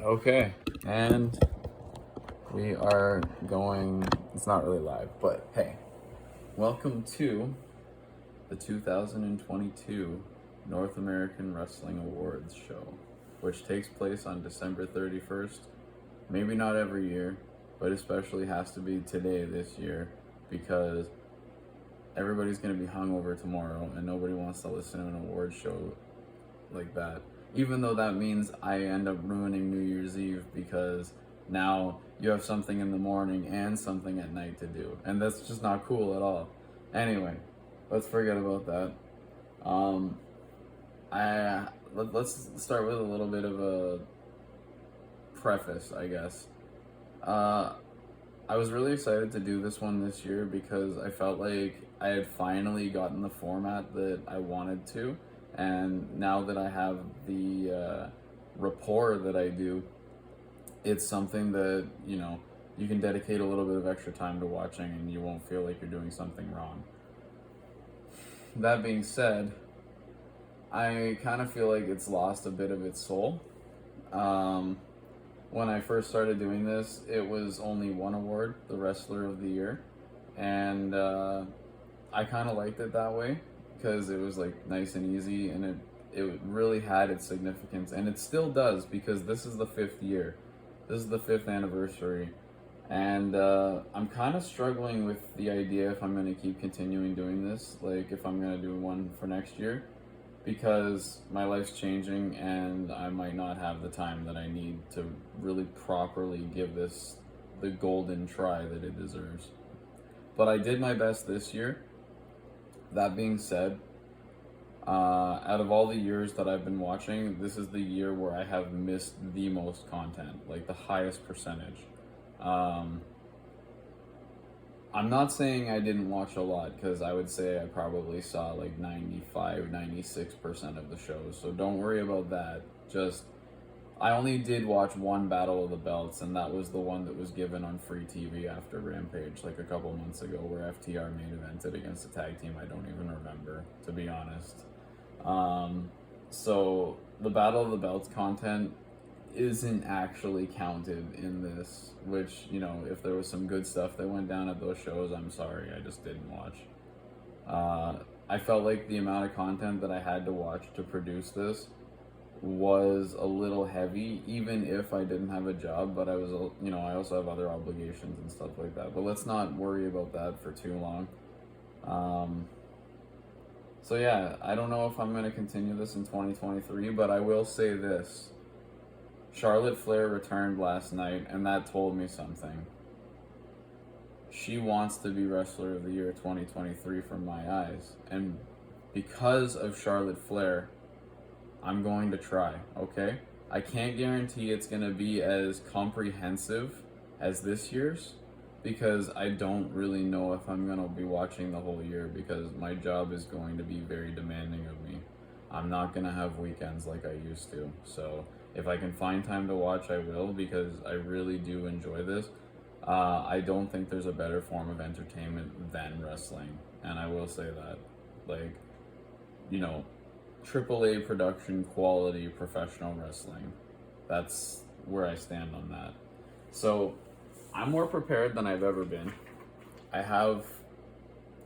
Okay, and we are going, it's not really live, but hey, welcome to the 2022 North American Wrestling Awards show, which takes place on December 31st. Maybe not every year, but especially has to be today this year because everybody's going to be hungover tomorrow and nobody wants to listen to an award show like that. Even though that means I end up ruining New Year's Eve because now you have something in the morning and something at night to do. And that's just not cool at all. Anyway, let's forget about that. Let's start with a little bit of a preface, I guess. I was really excited to do this one this year because I felt like I had finally gotten the format that I wanted to, and now that I have the rapport that I do, it's something that you can dedicate a little bit of extra time to watching, and you won't feel like you're doing something wrong. That being said, I kind of feel like it's lost a bit of its soul. When I first started doing this, it was only one award, the Wrestler of the Year, and I kind of liked it that way because it was like nice and easy, and it really had its significance, and it still does because this is the 5th year, this is the 5th anniversary, and I'm kind of struggling with the idea if I'm going to keep continuing doing this, like if I'm going to do one for next year, because my life's changing and I might not have the time that I need to really properly give this the golden try that it deserves. But I did my best this year. That being said, out of all the years that I've been watching, this is the year where I have missed the most content, like the highest percentage. I'm not saying I didn't watch a lot, because I would say I probably saw like 96% of the shows, so don't worry about that. Just, I only did watch one Battle of the Belts, and that was the one that was given on free TV after Rampage, like a couple months ago, where FTR main evented against a tag team I don't even remember, to be honest. So the Battle of the Belts content isn't actually counted in this, which, if there was some good stuff that went down at those shows, I'm sorry, I just didn't watch. I felt like the amount of content that I had to watch to produce this was a little heavy, even if I didn't have a job, but I also have other obligations and stuff like that, but let's not worry about that for too long. So yeah, I don't know if I'm going to continue this in 2023, but I will say this. Charlotte Flair returned last night, and that told me something. She wants to be Wrestler of the Year 2023 from my eyes. And because of Charlotte Flair, I'm going to try, okay? I can't guarantee it's going to be as comprehensive as this year's, because I don't really know if I'm going to be watching the whole year, because my job is going to be very demanding of me. I'm not going to have weekends like I used to. So if I can find time to watch, I will, because I really do enjoy this. I don't think there's a better form of entertainment than wrestling. And I will say that. Like, AAA production quality professional wrestling. That's where I stand on that. So I'm more prepared than I've ever been. I have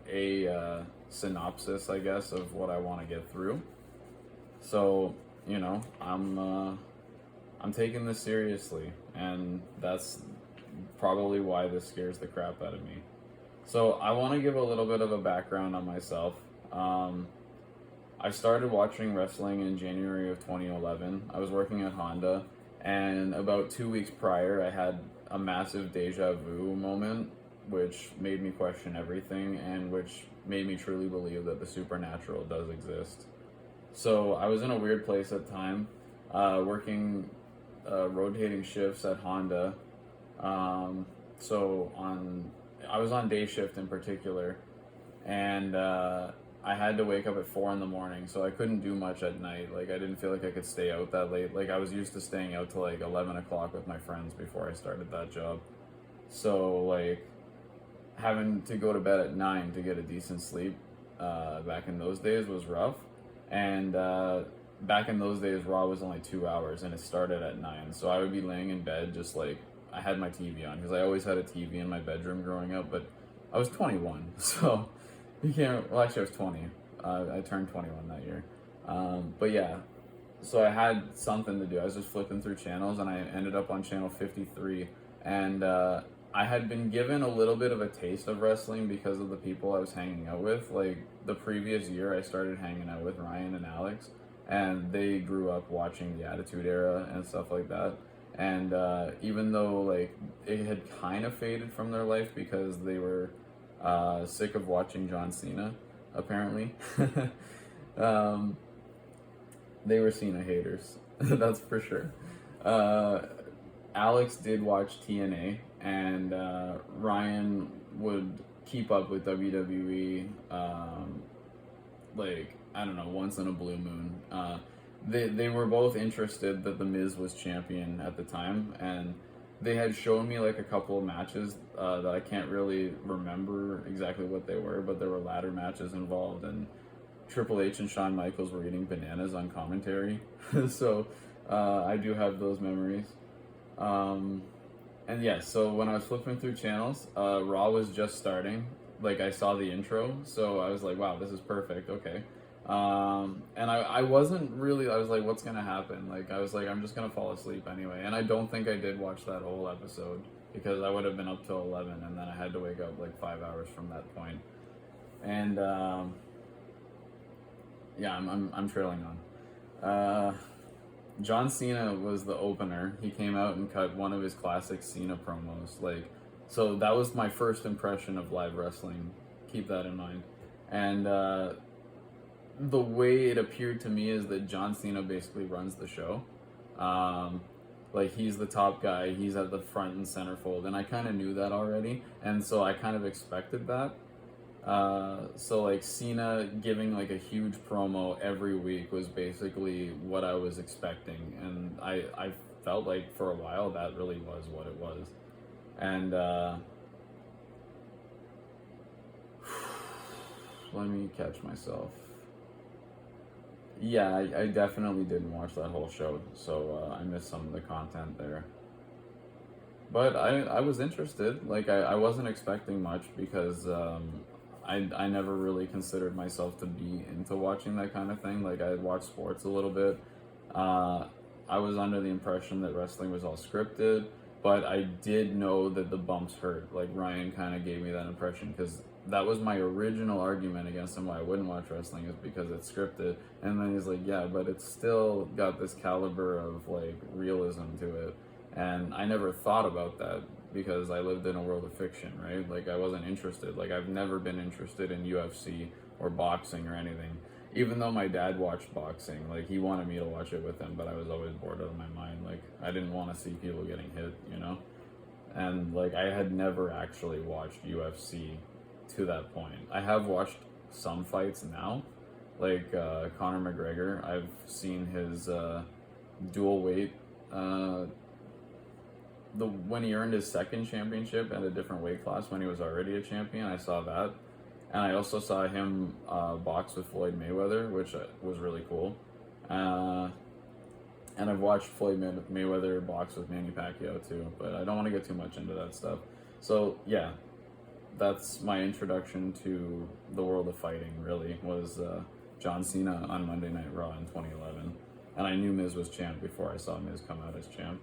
a synopsis, I guess, of what I want to get through. So, I'm taking this seriously, and that's probably why this scares the crap out of me. So I want to give a little bit of a background on myself. I started watching wrestling in January of 2011. I was working at Honda, and about 2 weeks prior, I had a massive deja vu moment, which made me question everything, and which made me truly believe that the supernatural does exist. So I was in a weird place at the time, working rotating shifts at Honda. I was on day shift in particular, and I had to wake up at 4 in the morning, so I couldn't do much at night. Like, I didn't feel like I could stay out that late. Like, I was used to staying out till like 11 o'clock with my friends before I started that job. So like, having to go to bed at 9 to get a decent sleep back in those days was rough. And back in those days, Raw was only 2 hours and it started at 9. So I would be laying in bed just like, I had my TV on because I always had a TV in my bedroom growing up, but I was 21. So you can't, well, actually, I was 20. I turned 21 that year. But yeah, so I had something to do. I was just flipping through channels and I ended up on channel 53. And I had been given a little bit of a taste of wrestling because of the people I was hanging out with. Like the previous year, I started hanging out with Ryan and Alex, and they grew up watching the Attitude Era and stuff like that. And even though like it had kind of faded from their life because they were sick of watching John Cena, apparently. They were Cena haters, that's for sure. Alex did watch TNA, and Ryan would keep up with WWE, like, I don't know, once in a blue moon. They were both interested that The Miz was champion at the time, and they had shown me like a couple of matches that I can't really remember exactly what they were, but there were ladder matches involved, and Triple H and Shawn Michaels were eating bananas on commentary. So I do have those memories. And yeah, so when I was flipping through channels, Raw was just starting. Like I saw the intro, so I was like, wow, this is perfect. Okay. And I wasn't really, I was like, what's gonna happen? Like, I was like, I'm just gonna fall asleep anyway. And I don't think I did watch that whole episode because I would have been up till 11 and then I had to wake up like 5 hours from that point. And, yeah, I'm trailing on. John Cena was the opener. He came out and cut one of his classic Cena promos. Like, so that was my first impression of live wrestling. Keep that in mind. And the way it appeared to me is that John Cena basically runs the show. Like, he's the top guy. He's at the front and centerfold. And I kind of knew that already. And so I kind of expected that. So like Cena giving like a huge promo every week was basically what I was expecting, and I felt like for a while that really was what it was. And let me catch myself. Yeah, I definitely didn't watch that whole show, so I missed some of the content there. But I was interested. Like I wasn't expecting much because I never really considered myself to be into watching that kind of thing. Like I had watched sports a little bit. I was under the impression that wrestling was all scripted, but I did know that the bumps hurt. Like Ryan kind of gave me that impression because that was my original argument against him why I wouldn't watch wrestling is because it's scripted. And then he's like, yeah, but it's still got this caliber of like realism to it. And I never thought about that because I lived in a world of fiction, right? Like I wasn't interested. Like I've never been interested in UFC or boxing or anything. Even though my dad watched boxing, like he wanted me to watch it with him, but I was always bored out of my mind. Like I didn't want to see people getting hit, you know? And like I had never actually watched UFC to that point. I have watched some fights now, like Conor McGregor. I've seen his dual weight when he earned his second championship at a different weight class when he was already a champion. I saw that, and I also saw him box with Floyd Mayweather, which was really cool. And I've watched Floyd Mayweather box with Manny Pacquiao too, but I don't want to get too much into that stuff. So yeah, that's my introduction to the world of fighting. Really was John Cena on Monday Night Raw in 2011, and I knew Miz was champ before I saw Miz come out as champ.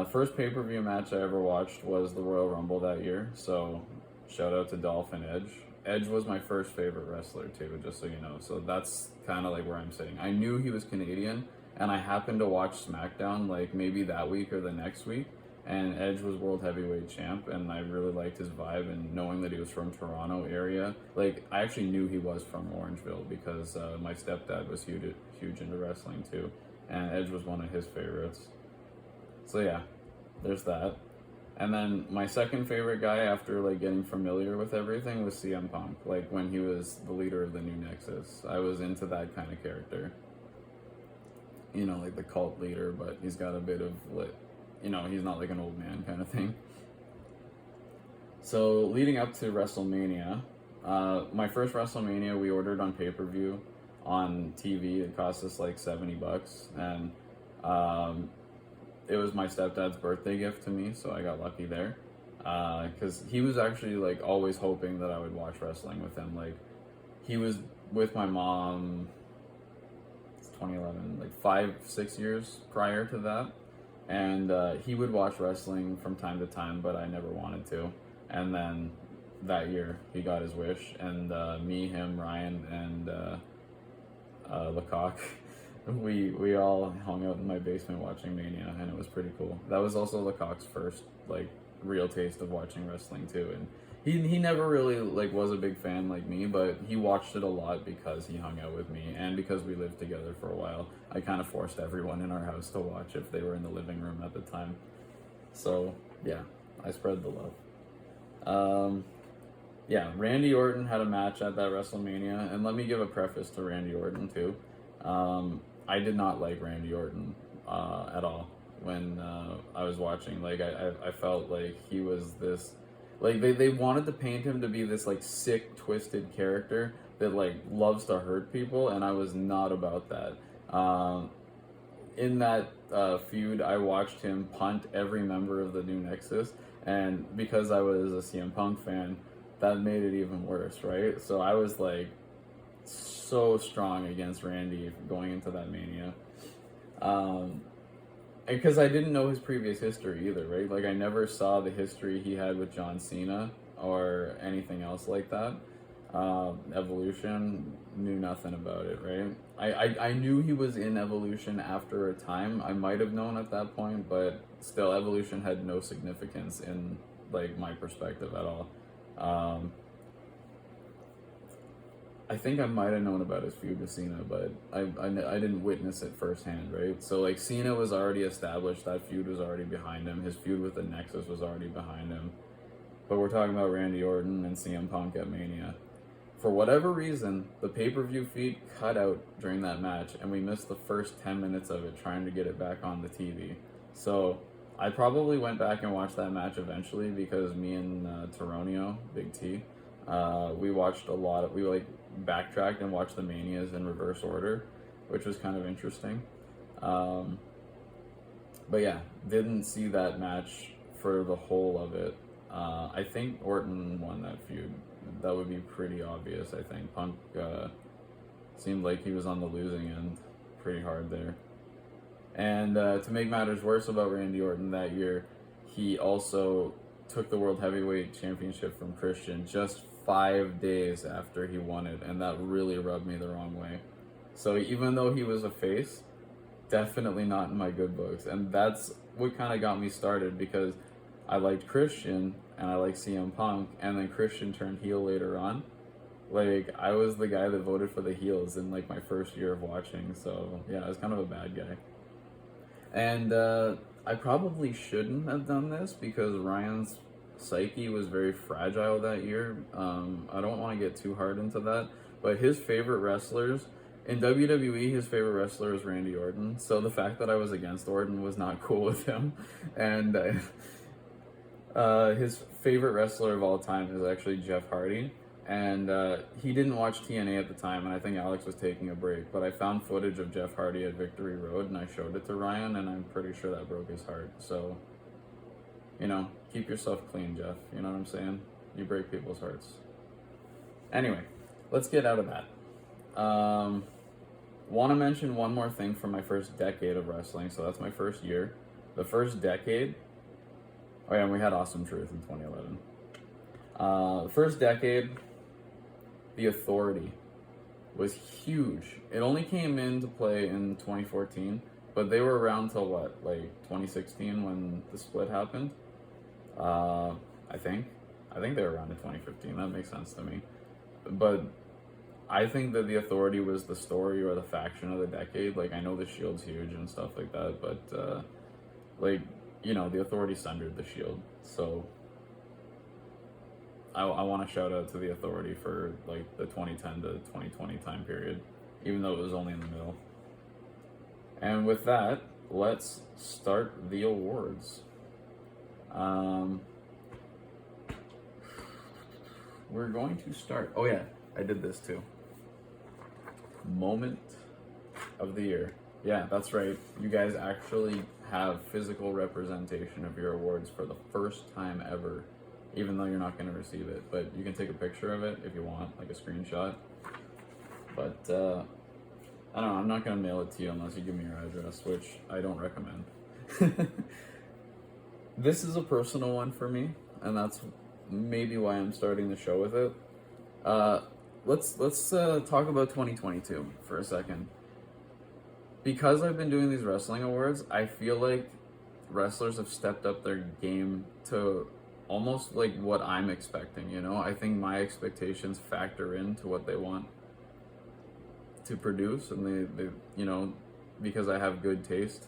First pay-per-view match I ever watched was the Royal Rumble that year, so shout out to Dolph and Edge. Edge was my first favorite wrestler too, just so you know, so that's kind of like where I'm sitting. I knew he was Canadian, and I happened to watch SmackDown like maybe that week or the next week, and Edge was World Heavyweight Champ, and I really liked his vibe, and knowing that he was from Toronto area, like I actually knew he was from Orangeville because my stepdad was huge into wrestling too, and Edge was one of his favorites. So yeah, there's that. And then my second favorite guy after like getting familiar with everything was CM Punk. Like when he was the leader of the New Nexus, I was into that kind of character. You know, like the cult leader, but he's got a bit of like, you know, he's not like an old man kind of thing. So leading up to WrestleMania, my first WrestleMania we ordered on pay-per-view on TV. It cost us like $70, and it was my stepdad's birthday gift to me, so I got lucky there. Because he was actually like always hoping that I would watch wrestling with him. Like, he was with my mom. It's 2011, like 5-6 years prior to that, and he would watch wrestling from time to time, but I never wanted to. And then that year he got his wish, and me, him, Ryan, and Lecoq, we all hung out in my basement watching Mania, and it was pretty cool. That was also Lecoq's first like real taste of watching wrestling too, and he never really like was a big fan like me, but he watched it a lot because he hung out with me and because we lived together for a while. I kind of forced everyone in our house to watch if they were in the living room at the time. So yeah, I spread the love. Yeah, Randy Orton had a match at that WrestleMania, and let me give a preface to Randy Orton too. I did not like Randy Orton at all when I was watching. Like, I felt like he was this, like they wanted to paint him to be this like sick, twisted character that like loves to hurt people, and I was not about that. In that feud, I watched him punt every member of the New Nexus, and because I was a CM Punk fan, that made it even worse, right? So I was like so strong against Randy going into that Mania. Because I didn't know his previous history either, right? Like, I never saw the history he had with John Cena or anything else like that. Evolution, knew nothing about it, right? I knew he was in Evolution after a time. I might have known at that point, but still, Evolution had no significance in like my perspective at all. I think I might have known about his feud with Cena, but I didn't witness it firsthand, right? So like, Cena was already established, that feud was already behind him, his feud with the Nexus was already behind him. But we're talking about Randy Orton and CM Punk at Mania. For whatever reason, the pay-per-view feed cut out during that match, and we missed the first 10 minutes of it trying to get it back on the TV. So I probably went back and watched that match eventually, because me and Taronio, Big T, we watched a lot of, we like backtracked and watched the Manias in reverse order, which was kind of interesting. But yeah, didn't see that match for the whole of it. I think Orton won that feud. That would be pretty obvious, I think. Punk seemed like he was on the losing end pretty hard there. And to make matters worse about Randy Orton that year, he also took the World Heavyweight Championship from Christian just 5 days after he won it, and that really rubbed me the wrong way. So even though he was a face, definitely not in my good books. And that's what kind of got me started, because I liked Christian and I liked CM Punk, and then Christian turned heel later on. Like, I was the guy that voted for the heels in like my first year of watching, so yeah, I was kind of a bad guy. And I probably shouldn't have done this, because Ryan's psyche was very fragile that year. I don't want to get too hard into that, but his favorite wrestlers in WWE, his favorite wrestler is Randy Orton. So the fact that I was against Orton was not cool with him. And his favorite wrestler of all time is actually Jeff Hardy. And he didn't watch TNA at the time, and I think Alex was taking a break. But I found footage of Jeff Hardy at Victory Road, and I showed it to Ryan, and I'm pretty sure that broke his heart. So, you know, keep yourself clean, Jeff. You know what I'm saying? You break people's hearts. Anyway, let's get out of that. Want to mention one more thing from my first decade of wrestling. So that's my first year. The first decade. Oh yeah, and we had Awesome Truth in 2011. The first decade, the Authority was huge. It only came into play in 2014, but they were around till what, like 2016 when the split happened. I think they were around in 2015. That makes sense to me. But I think that the Authority was the story or the faction of the decade. Like, I know the Shield's huge and stuff like that, but like, you know, the Authority sundered the Shield. So I want to shout out to the Authority for like the 2010 to 2020 time period, even though it was only in the middle. And with that, let's start the awards. We're going to start. Oh yeah, I did this too. Moment of the year. Yeah, that's right. You guys actually have physical representation of your awards for the first time ever, even though you're not going to receive it. But you can take a picture of it if you want, like a screenshot. But I don't know, I'm not going to mail it to you unless you give me your address, which I don't recommend. This is a personal one for me, and that's maybe why I'm starting the show with it. Let's talk about 2022 for a second. Because I've been doing these wrestling awards, I feel like wrestlers have stepped up their game to almost like what I'm expecting, you know? I think my expectations factor into what they want to produce, and they you know, because I have good taste,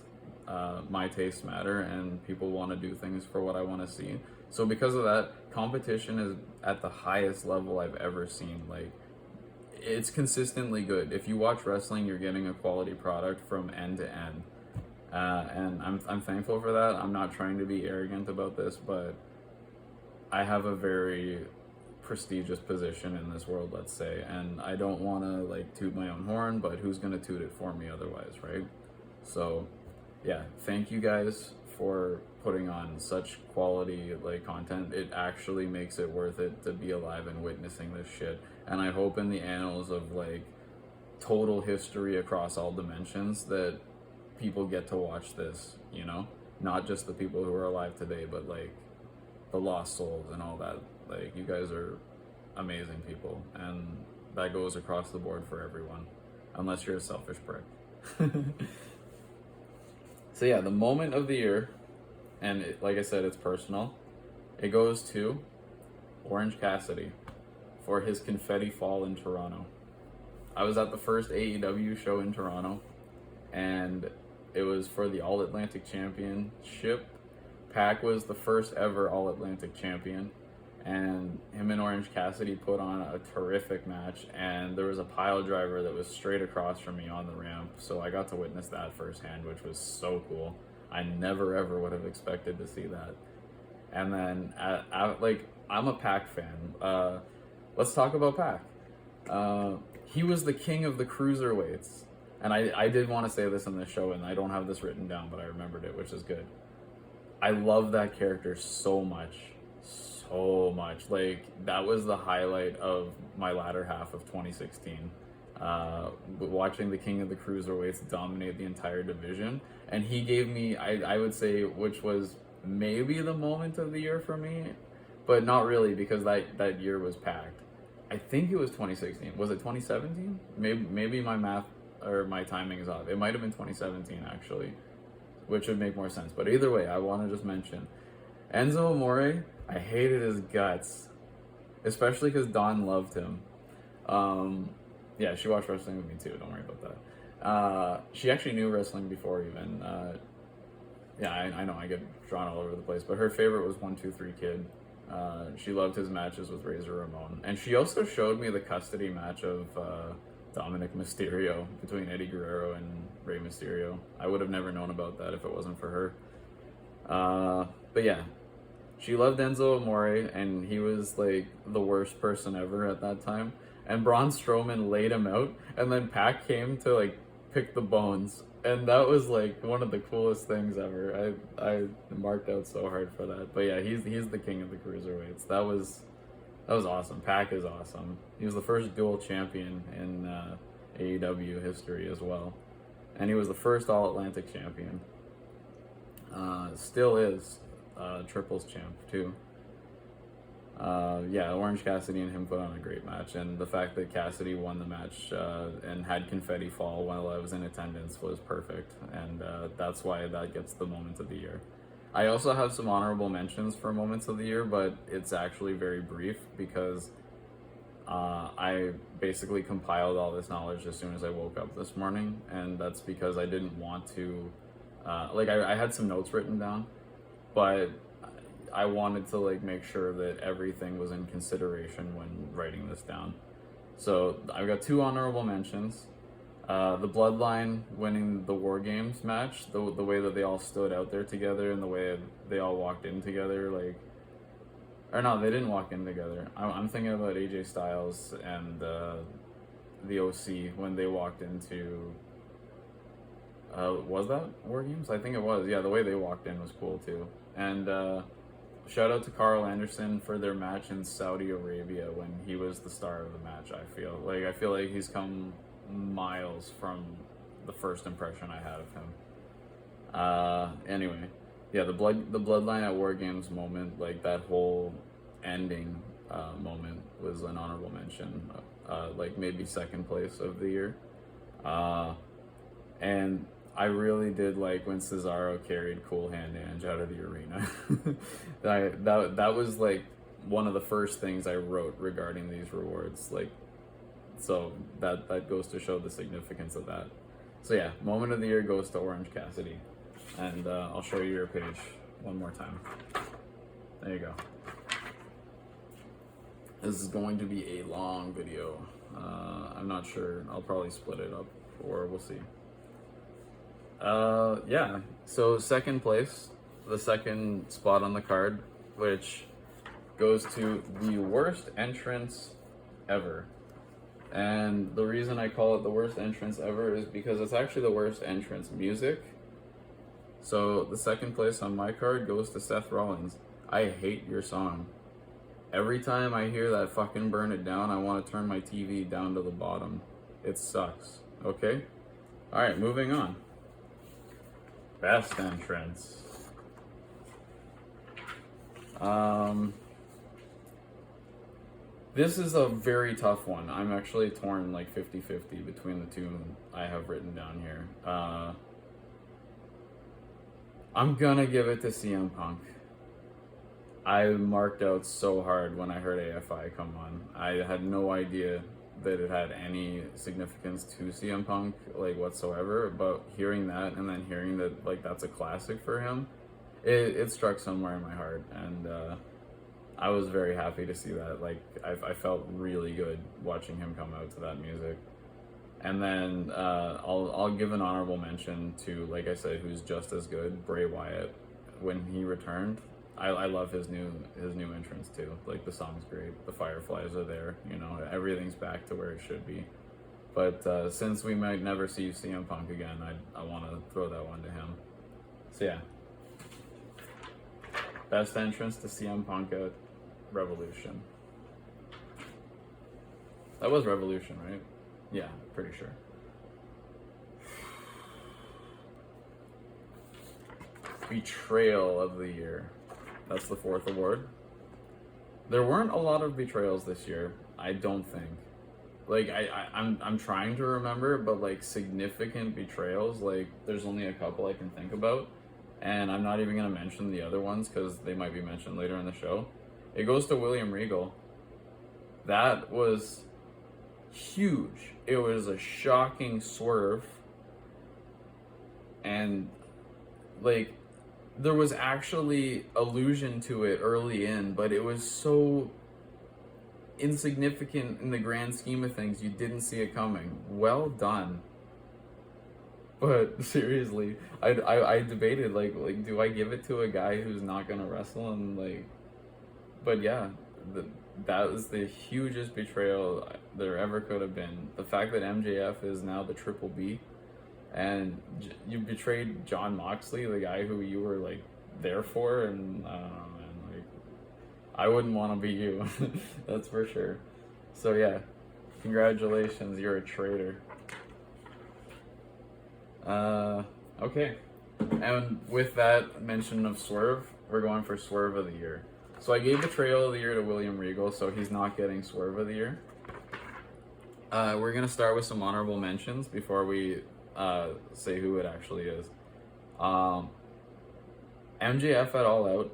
my tastes matter, and people want to do things for what I want to see. So because of that, competition is at the highest level I've ever seen. Like, it's consistently good. If you watch wrestling, you're getting a quality product from end to end, and I'm thankful for that. I'm not trying to be arrogant about this, but I have a very prestigious position in this world, let's say, and I don't want to like toot my own horn, but who's gonna toot it for me otherwise, right? So yeah, thank you guys for putting on such quality like content. It actually makes it worth it to be alive and witnessing this shit. And I hope in the annals of like total history across all dimensions that people get to watch this, you know? Not just the people who are alive today, but like the lost souls and all that. Like, you guys are amazing people, and that goes across the board for everyone, unless you're a selfish prick. So yeah, the moment of the year, and like I said, it's personal. It goes to Orange Cassidy for his confetti fall in Toronto. I was at the first AEW show in Toronto, and it was for the All Atlantic Championship. Pac was the first ever All Atlantic champion, and him and Orange Cassidy put on a terrific match, and there was a pile driver that was straight across from me on the ramp, so I got to witness that firsthand, which was so cool. I never ever would have expected to see that. And then like, I'm a Pac fan. Let's talk about Pac. He was the king of the cruiserweights, and I did want to say this in this show, and I don't have this written down, but I remembered it, which is good. I love that character so much. So much. Like, that was the highlight of my latter half of 2016. Watching the King of the Cruiserweights dominate the entire division. And he gave me, I would say, which was maybe the moment of the year for me, but not really, because that year was packed. I think it was 2016. Was it 2017? Maybe my math or my timing is off. It might have been 2017, actually, which would make more sense. But either way, I want to just mention Enzo Amore. I hated his guts, especially because Dawn loved him. Yeah, she watched wrestling with me too. Don't worry about that. She actually knew wrestling before even. Yeah, I know I get drawn all over the place, but her favorite was 1-2-3 Kid. She loved his matches with Razor Ramon, and she also showed me the custody match of Dominic Mysterio between Eddie Guerrero and Rey Mysterio. I would have never known about that if it wasn't for her. But yeah, she loved Enzo Amore, and he was like the worst person ever at that time. And Braun Strowman laid him out, and then Pac came to like pick the bones, and that was like one of the coolest things ever. I marked out so hard for that. But yeah, he's the king of the cruiserweights. That was awesome. Pac is awesome. He was the first dual champion in AEW history as well, and he was the first All Atlantic champion. Still is triples champ too. Yeah, Orange Cassidy and him put on a great match, and the fact that Cassidy won the match and had confetti fall while I was in attendance was perfect, and that's why that gets the moment of the year. I also have some honorable mentions for moments of the year, but it's actually very brief because I basically compiled all this knowledge as soon as I woke up this morning, and that's because I didn't want to, I had some notes written down, but I wanted to like make sure that everything was in consideration when writing this down. So I've got two honorable mentions. The Bloodline winning the War Games match, the way that they all stood out there together and the way they all walked in together, like, or no, they didn't walk in together. I'm thinking about AJ Styles and the OC when they walked into. Was that War Games? I think it was. Yeah, the way they walked in was cool too. And shout out to Carl Anderson for their match in Saudi Arabia when he was the star of the match. I feel like he's come miles from the first impression I had of him. Anyway, yeah, the Bloodline at War Games moment, like that whole ending moment was an honorable mention. Like maybe second place of the year. And I really did like when Cesaro carried Cool Hand Ange out of the arena. that was like one of the first things I wrote regarding these rewards. Like, so that goes to show the significance of that. So yeah, moment of the year goes to Orange Cassidy, and I'll show you your page one more time. There you go. This is going to be a long video. I'm not sure. I'll probably split it up, or we'll see. Yeah, so second place, the second spot on the card, which goes to the worst entrance ever. And the reason I call it the worst entrance ever is because it's actually the worst entrance music. So the second place on my card goes to Seth Rollins. I hate your song. Every time I hear that fucking Burn It Down, I want to turn my TV down to the bottom. It sucks, okay? Alright, moving on. Best entrance. This is a very tough one. I'm actually torn like 50-50 between the two I have written down here. I'm gonna give it to CM Punk. I marked out so hard when I heard AFI come on. I had no idea that it had any significance to CM Punk, like, whatsoever, but hearing that and then hearing that, like, that's a classic for him, it struck somewhere in my heart, and I was very happy to see that. Like, I felt really good watching him come out to that music. And then I'll give an honorable mention to, like I said, who's just as good, Bray Wyatt. When he returned, I love his new entrance too. Like, the song's great, the Fireflies are there, you know, everything's back to where it should be. But since we might never see CM Punk again, I want to throw that one to him. So yeah, best entrance to CM Punk at Revolution. That was Revolution, right? Yeah, pretty sure. Betrayal of the year. That's the fourth award. There weren't a lot of betrayals this year, I don't think. Like, I'm trying to remember, but like significant betrayals, like there's only a couple I can think about, and I'm not even gonna mention the other ones because they might be mentioned later in the show. It goes to William Regal. That was huge. It was a shocking swerve, and like there was actually allusion to it early in, but it was so insignificant in the grand scheme of things, you didn't see it coming. Well done. But seriously, I debated like do I give it to a guy who's not gonna wrestle, and like, but yeah, that was the hugest betrayal there ever could have been. The fact that MJF is now the Triple B, and you betrayed John Moxley, the guy who you were like there for, and I don't know, man, like, I wouldn't want to be you. That's for sure. So yeah, congratulations, you're a traitor. Okay, and with that mention of Swerve, we're going for Swerve of the Year. So I gave Betrayal of the Year to William Regal, so he's not getting Swerve of the Year. We're gonna start with some honorable mentions before we say who it actually is. MJF at All Out,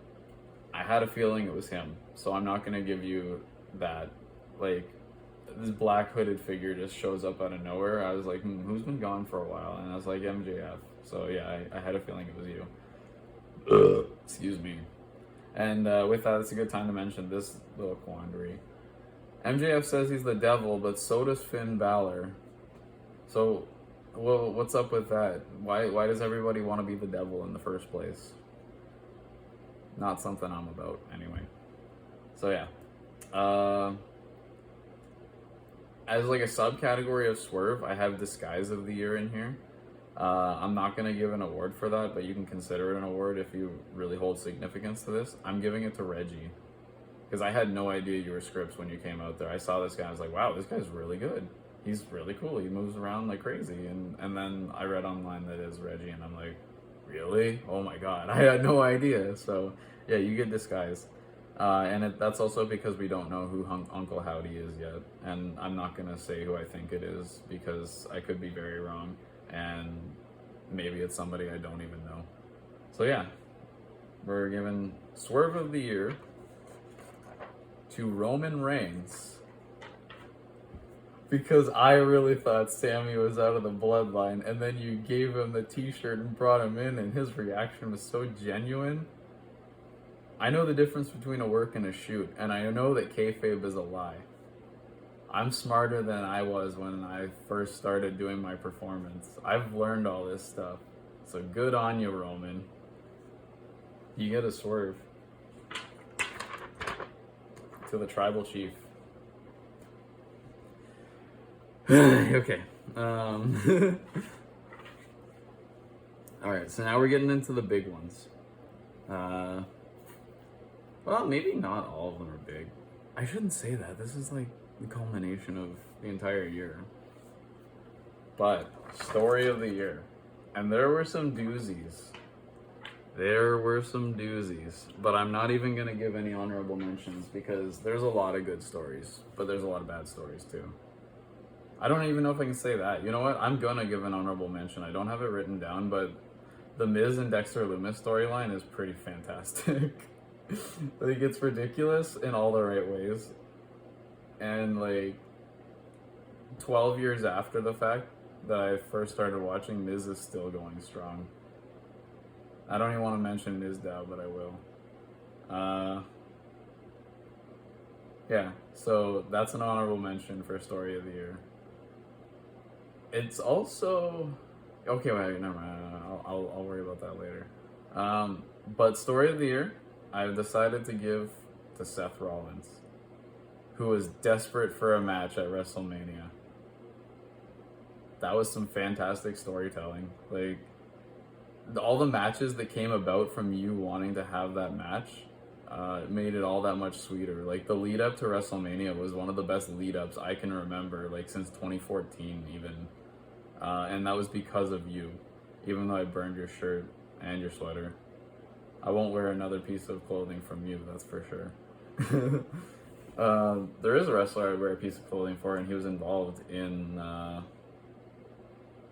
I had a feeling it was him, so I'm not gonna give you that. Like, this black hooded figure just shows up out of nowhere. I was like, who's been gone for a while? And I was like, MJF. So yeah, I had a feeling it was you. Excuse me. And with that, it's a good time to mention this little quandary. MJF says he's the devil, but so does Finn Balor. So, well, what's up with that? Why does everybody want to be the devil in the first place? Not something I'm about, anyway. So yeah. as like a subcategory of Swerve, I have Disguise of the Year in here. I'm not gonna give an award for that, but you can consider it an award if you really hold significance to this. I'm giving it to Reggie because I had no idea you were Scripps when you came out there. I saw this guy, I was like, wow, this guy's really good. He's really cool. He moves around like crazy, and then I read online that it's Reggie, and I'm like, really? Oh my god, I had no idea. So yeah, you get Disguise. That's also because we don't know who Uncle Howdy is yet, and I'm not gonna say who I think it is because I could be very wrong, and maybe it's somebody I don't even know. So yeah, we're giving Swerve of the Year to Roman Reigns because I really thought Sammy was out of the bloodline, and then you gave him the T-shirt and brought him in, and his reaction was so genuine. I know the difference between a work and a shoot, and I know that kayfabe is a lie. I'm smarter than I was when I first started doing my performance. I've learned all this stuff. So good on you, Roman. You get a Swerve. To the tribal chief. Okay. Alright, so now we're getting into the big ones. Well, maybe not all of them are big. I shouldn't say that. This is like the culmination of the entire year. But, story of the year. And there were some doozies. But I'm not even going to give any honorable mentions because there's a lot of good stories, but there's a lot of bad stories too. I don't even know if I can say that. You know what? I'm going to give an honorable mention. I don't have it written down, but the Miz and Dexter Lumis storyline is pretty fantastic. Like, it's ridiculous in all the right ways. And like 12 years after the fact that I first started watching, Miz is still going strong. I don't even want to mention Mizdow, but I will. Yeah, so that's an honorable mention for Story of the Year. It's also... Okay, wait, never mind. I'll worry about that later. But Story of the Year, I've decided to give to Seth Rollins, who was desperate for a match at WrestleMania. That was some fantastic storytelling. Like, all the matches that came about from you wanting to have that match made it all that much sweeter. Like, the lead up to WrestleMania was one of the best lead ups I can remember, like since 2014 even. And that was because of you, even though I burned your shirt and your sweater. I won't wear another piece of clothing from you, that's for sure. There is a wrestler I'd wear a piece of clothing for, and he was involved in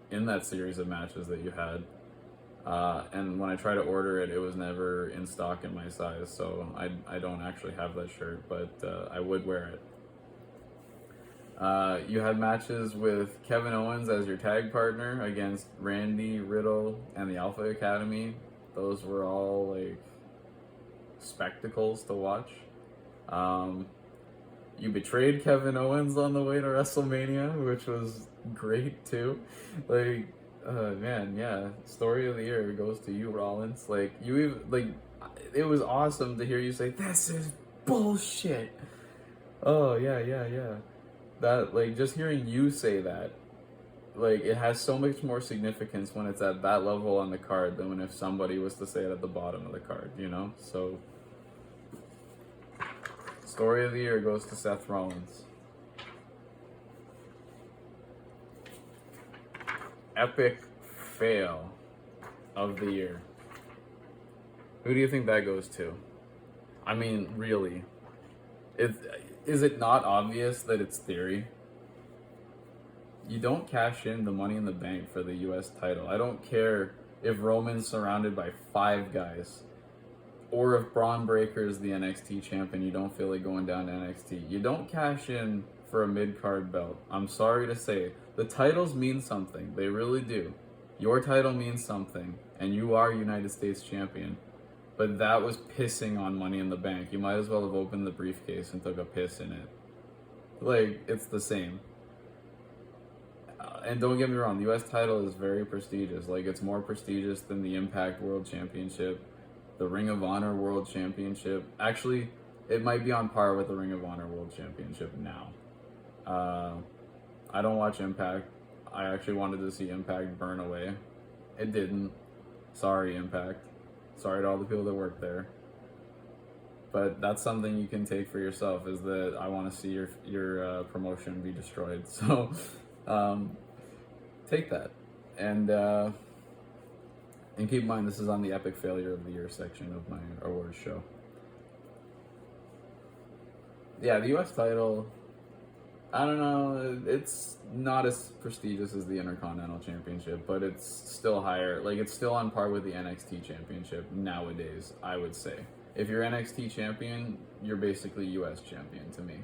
that series of matches that you had. And when I tried to order it, it was never in stock in my size, so I don't actually have that shirt, but I would wear it. You had matches with Kevin Owens as your tag partner against Randy, Riddle, and the Alpha Academy. Those were all like spectacles to watch. You betrayed Kevin Owens on the way to WrestleMania, which was great too. Like, man, yeah. Story of the Year goes to you, Rollins. Like, you even, like, it was awesome to hear you say, "This is bullshit." Oh yeah. That, like, just hearing you say that, like, it has so much more significance when it's at that level on the card than when if somebody was to say it at the bottom of the card, you know? So, Story of the Year goes to Seth Rollins. Epic fail of the year. Who do you think that goes to? I mean, really. Is it not obvious that it's Theory? You don't cash in the Money in the Bank for the US title. I don't care if Roman's surrounded by 5 guys, or if Braun Breaker's the NXT champion, you don't feel like going down to NXT. You don't cash in for a mid-card belt. I'm sorry to say. The titles mean something. They really do. Your title means something, and you are United States champion. But that was pissing on Money in the Bank. You might as well have opened the briefcase and took a piss in it. Like, it's the same. And don't get me wrong, the US title is very prestigious. Like, it's more prestigious than the Impact World Championship, the Ring of Honor World Championship. Actually, it might be on par with the Ring of Honor World Championship now. I don't watch Impact. I actually wanted to see Impact burn away. It didn't. Sorry, Impact. Sorry to all the people that work there. But that's something you can take for yourself, is that I want to see your promotion be destroyed. So take that. And keep in mind, this is on the Epic Failure of the Year section of my awards show. Yeah, the US title, I don't know, it's not as prestigious as the Intercontinental Championship, but it's still higher. Like, it's still on par with the NXT Championship nowadays, I would say. If you're NXT champion, you're basically US champion to me.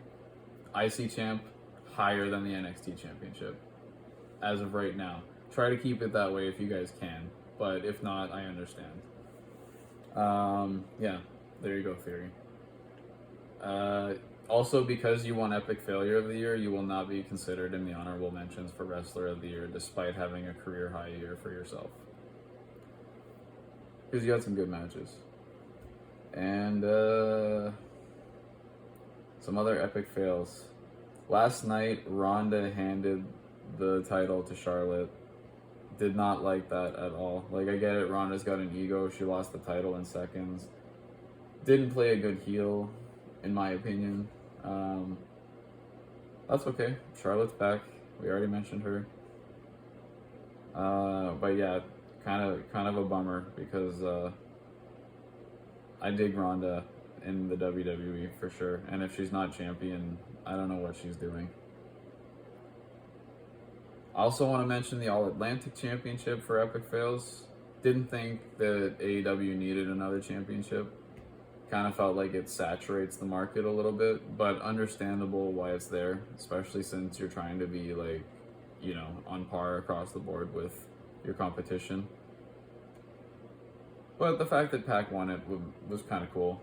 IC champ, higher than the NXT Championship, as of right now. Try to keep it that way if you guys can, but if not, I understand. Yeah, there you go, Theory. Also, because you won Epic Failure of the Year, you will not be considered in the honorable mentions for Wrestler of the Year, despite having a career high year for yourself. Because you had some good matches. And some other epic fails. Last night, Ronda handed the title to Charlotte. Did not like that at all. Like, I get it, Ronda's got an ego. She lost the title in seconds. Didn't play a good heel, in my opinion. That's okay. Charlotte's back. We already mentioned her. But yeah, kind of a bummer, because I dig Ronda in the WWE for sure. And if she's not champion, I don't know what she's doing. I also want to mention the All-Atlantic Championship for Epic Fails. Didn't think that AEW needed another championship. Kind of felt like it saturates the market a little bit, but understandable why it's there, especially since you're trying to be, like, you know, on par across the board with your competition. But the fact that Pac won it was kind of cool.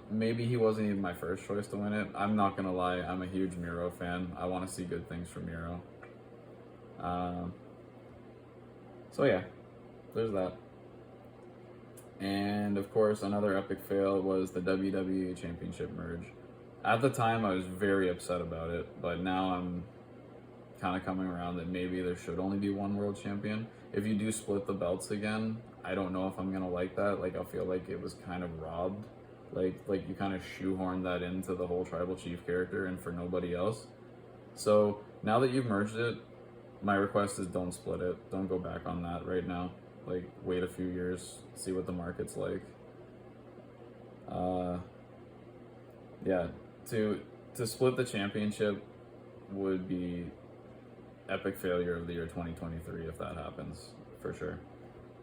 Maybe he wasn't even my first choice to win it. I'm not going to lie, I'm a huge Miro fan. I want to see good things from Miro. So yeah, there's that. And of course, another epic fail was the WWE Championship merge. At the time, I was very upset about it, but now I'm kind of coming around that maybe there should only be one world champion. If you do split the belts again, I don't know if I'm gonna like that. Like, I feel like it was kind of robbed. Like you kind of shoehorned that into the whole tribal chief character and for nobody else. So now that you've merged it, my request is don't split it. Don't go back on that right now. Like, wait a few years, see what the market's like. Yeah, to split the championship would be epic failure of the year 2023 if that happens, for sure.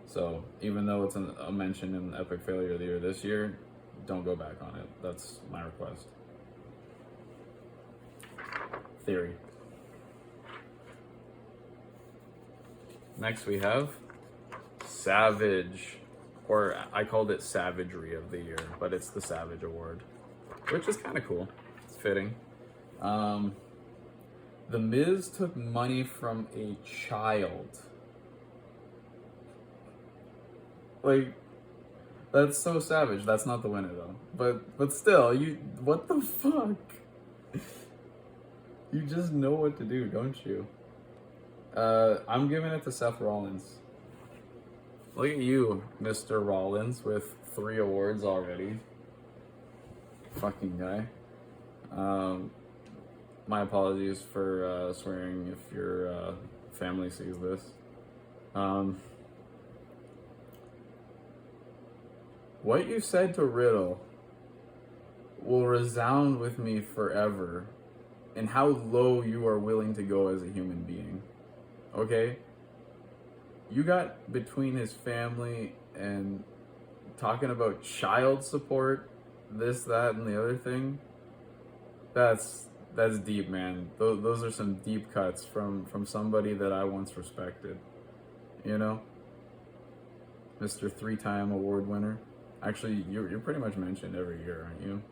So even though it's a mention in epic failure of the year this year, don't go back on it. That's my request. Theory. Next we have Savage, or I called it Savagery of the Year, but it's the Savage Award, which is kind of cool. It's fitting. The Miz took money from a child. Like, that's so savage. That's not the winner though. But still, what the fuck? You just know what to do, don't you? I'm giving it to Seth Rollins. Look at you, Mr. Rollins, with 3 awards already. Fucking guy. My apologies for swearing if your family sees this. What you said to Riddle will resound with me forever in how low you are willing to go as a human being. Okay? You got between his family and talking about child support, this, that, and the other thing. That's deep, man. Those are some deep cuts from somebody that I once respected. You know? Mr. 3-time award winner. Actually, you're pretty much mentioned every year, aren't you?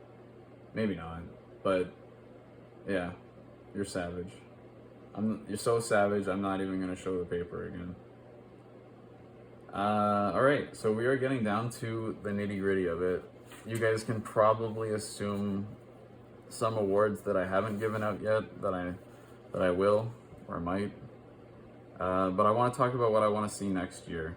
Maybe not, but yeah, you're savage. You're so savage, I'm not even gonna show the paper again. Alright, so we are getting down to the nitty-gritty of it. You guys can probably assume some awards that I haven't given out yet, that I will. or might. But I want to talk about what I want to see next year.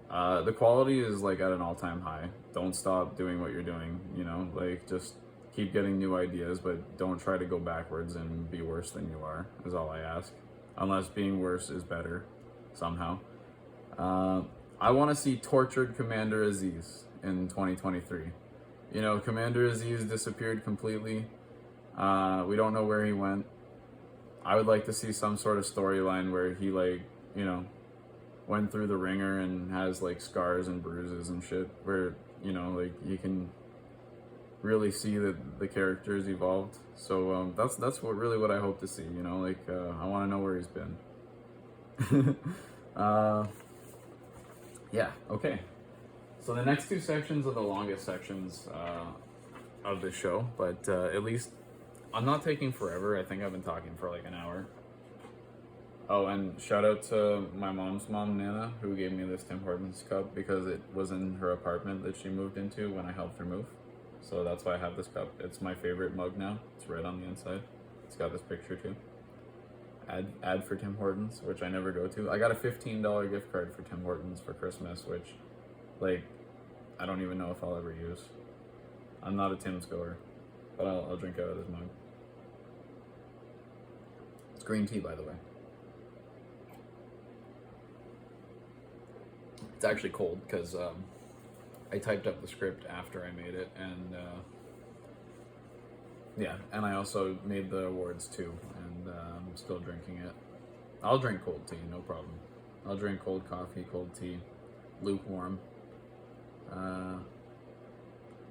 The quality is like at an all-time high. Don't stop doing what you're doing, you know, like just keep getting new ideas, but don't try to go backwards and be worse than you are, is all I ask. Unless being worse is better somehow. I want to see tortured Commander Aziz in 2023. You know, Commander Aziz disappeared completely. We don't know where he went. I would like to see some sort of storyline where he, like, you know, went through the ringer and has like scars and bruises and shit, where, you know, like you can really see that the character's evolved. So that's what I hope to see, you know, like I want to know where he's been. Yeah, okay. So the next two sections are the longest sections of the show, but at least I'm not taking forever. I think I've been talking for like an hour. Oh, and shout out to my mom's mom, Nana, who gave me this Tim Hortons cup because it was in her apartment that she moved into when I helped her move. So that's why I have this cup. It's my favorite mug now. It's red on the inside. It's got this picture too. Ad for Tim Hortons, which I never go to. I got a $15 gift card for Tim Hortons for Christmas, which, like, I don't even know if I'll ever use. I'm not a Tim's goer, but I'll drink out of this mug. It's green tea, by the way. It's actually cold because I typed up the script after I made it, and yeah, and I also made the awards too, and I'm still drinking it. I'll drink cold tea, no problem. I'll drink cold coffee, cold tea, lukewarm.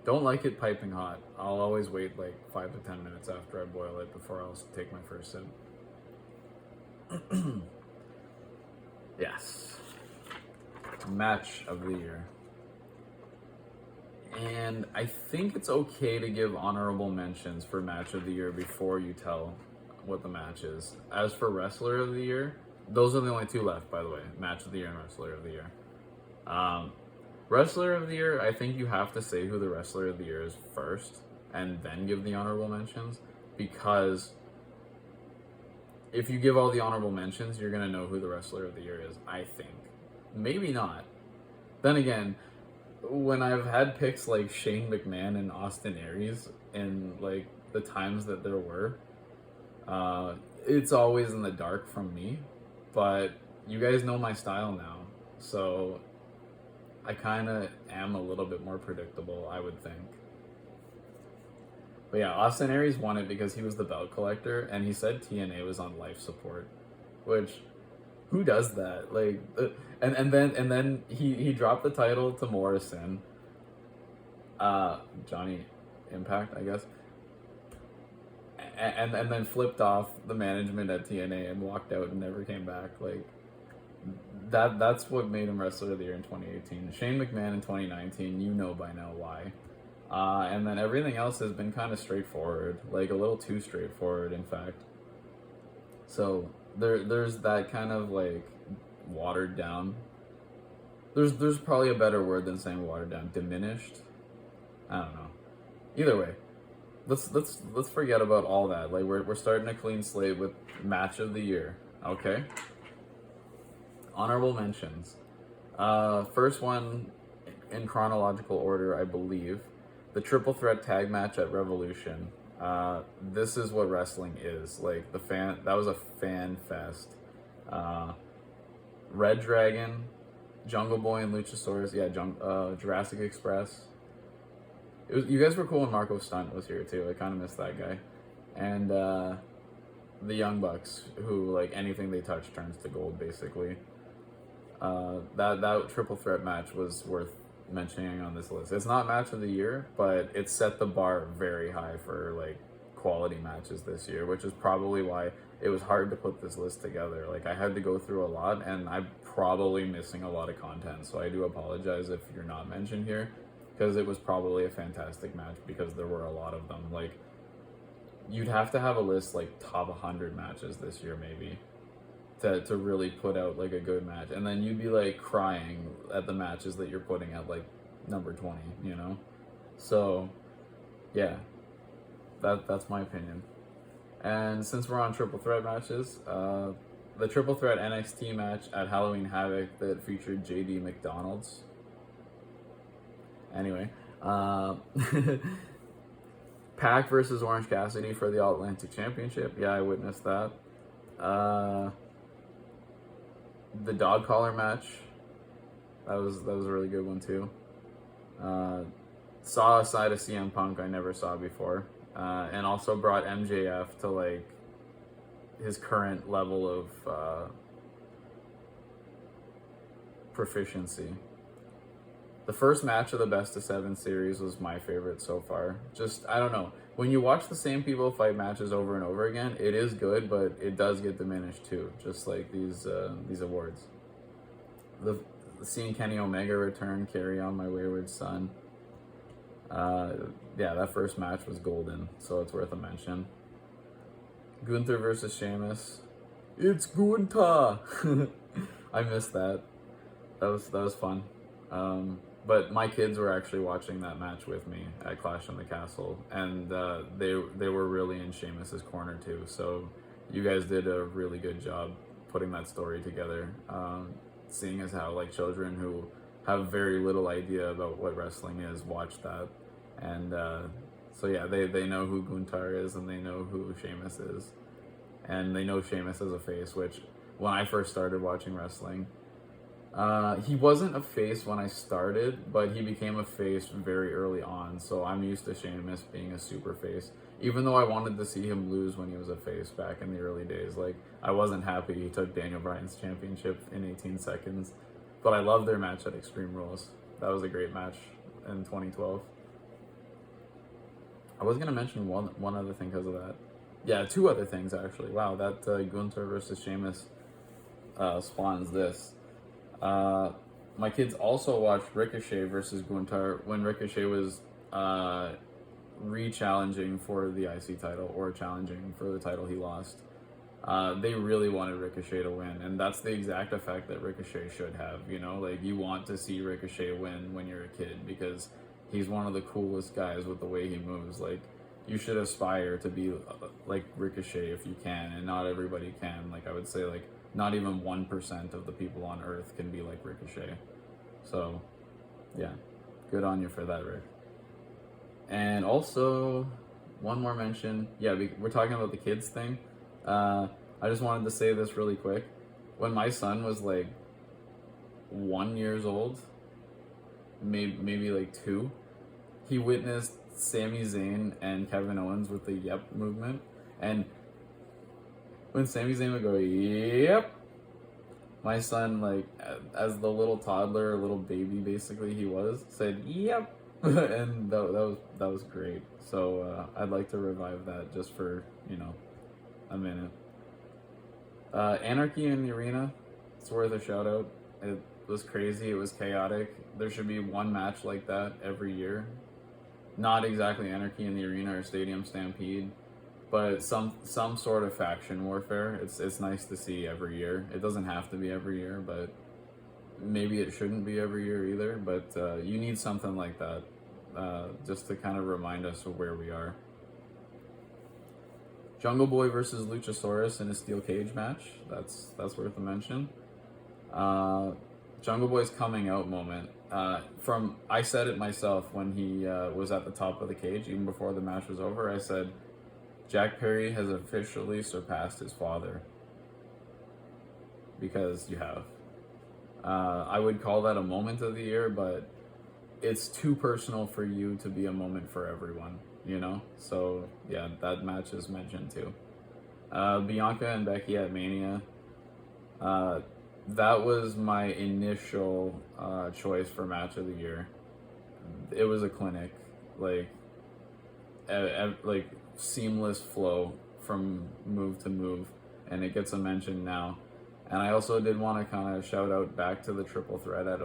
Don't like it piping hot. I'll always wait like 5 to 10 minutes after I boil it before I'll take my first sip. Yes. Match of the year. And I think it's okay to give honorable mentions for match of the year before you tell what the match is. As for wrestler of the year, those are the only two left, by the way. Match of the year and wrestler of the year. Wrestler of the year, I think you have to say who the wrestler of the year is first and then give the honorable mentions, because if you give all the honorable mentions, you're going to know who the wrestler of the year is, I think. Maybe not. Then again, when I've had picks like Shane McMahon and Austin Aries in like the times that there were, it's always in the dark from me, but you guys know my style now, so I kind of am a little bit more predictable, I would think. But yeah, Austin Aries won it because he was the belt collector, and he said TNA was on life support, which, who does that? Like, and then he dropped the title to Morrison, Johnny Impact, I guess, and then flipped off the management at TNA and walked out and never came back. Like, that's what made him wrestler of the year in 2018. Shane McMahon in 2019, you know by now why. And then everything else has been kind of straightforward, like a little too straightforward, in fact. So there's that kind of like watered down. There's probably a better word than saying watered down. Diminished. I don't know. Either way, let's forget about all that. Like we're starting a clean slate with match of the year. Okay. Honorable mentions. First one in chronological order, I believe. The triple threat tag match at Revolution. This is what wrestling is. Like that was a fan fest. Red Dragon, Jungle Boy and Luchasaurus. Yeah, Jurassic Express. You guys were cool when Marco Stunt was here too. I kind of missed that guy. And the Young Bucks, who like anything they touch turns to gold basically. That triple threat match was worth mentioning on this list. It's not match of the year, but it set the bar very high for like quality matches this year, which is probably why it was hard to put this list together. Like I had to go through a lot, and I'm probably missing a lot of content, so I do apologize if you're not mentioned here, because it was probably a fantastic match because there were a lot of them. Like you'd have to have a list like top 100 matches this year maybe to really put out like a good match, and then you'd be like crying at the matches that you're putting at like number 20, you know. So yeah, that's my opinion. And since we're on triple threat matches, the triple threat NXT match at Halloween Havoc that featured JD McDonald's. Anyway, Pac versus Orange Cassidy for the All Atlantic Championship. Yeah, I witnessed that. The dog collar match. That was a really good one too. Saw a side of CM Punk I never saw before, and also brought MJF to like his current level of proficiency. The first match of the Best of 7 series was my favorite so far. Just, I don't know. When you watch the same people fight matches over and over again, it is good, but it does get diminished too. Just like these awards. Seeing Kenny Omega return, carry on my wayward son. Yeah, that first match was golden, so it's worth a mention. Gunther versus Sheamus. It's Gunther. I missed that. That was fun. But my kids were actually watching that match with me at Clash in the Castle, and they were really in Sheamus's corner too. So you guys did a really good job putting that story together. Seeing as how like children who have very little idea about what wrestling is watch that, and so yeah, they know who Gunther is and they know who Sheamus is, and they know Sheamus as a face. Which when I first started watching wrestling. He wasn't a face when I started, but he became a face very early on, so I'm used to Sheamus being a super face. Even though I wanted to see him lose when he was a face back in the early days. Like, I wasn't happy he took Daniel Bryan's championship in 18 seconds, but I loved their match at Extreme Rules. That was a great match in 2012. I was going to mention one other thing because of that. Yeah, 2 other things, actually. Wow, that Gunther versus Sheamus spawns this. My kids also watched Ricochet versus Gunther when Ricochet was re-challenging for the IC title, or challenging for the title he lost. They really wanted Ricochet to win, and that's the exact effect that Ricochet should have, you know? Like, you want to see Ricochet win when you're a kid, because he's one of the coolest guys with the way he moves. Like, you should aspire to be like Ricochet if you can, and not everybody can. Like, I would say, like, not even 1% of the people on Earth can be like Ricochet. So, yeah, good on you for that, Rick. And also, one more mention. Yeah, we're talking about the kids thing. I just wanted to say this really quick. When my son was like 1 year old, maybe like 2, he witnessed Sami Zayn and Kevin Owens with the yep movement. And when Sami Zayn would go, yep, my son, like, as the little toddler, little baby basically he was, said, yep. And that was great. So I'd like to revive that just for, you know, a minute. Anarchy in the Arena, it's worth a shout out. It was crazy, it was chaotic. There should be one match like that every year. Not exactly Anarchy in the Arena or Stadium Stampede, but some sort of faction warfare. It's nice to see every year. It doesn't have to be every year, but maybe it shouldn't be every year either. But you need something like that, just to kind of remind us of where we are. Jungle Boy versus Luchasaurus in a steel cage match. That's worth a mention. Jungle Boy's coming out moment. I said it myself when he was at the top of the cage, even before the match was over. I said, Jack Perry has officially surpassed his father. Because you have. I would call that a moment of the year, but it's too personal for you to be a moment for everyone, you know? So, yeah, that match is mentioned too. Bianca and Becky at Mania. That was my initial choice for match of the year. It was a clinic, like seamless flow from move to move, and it gets a mention now. And I also did want to kind of shout out back to the triple threat at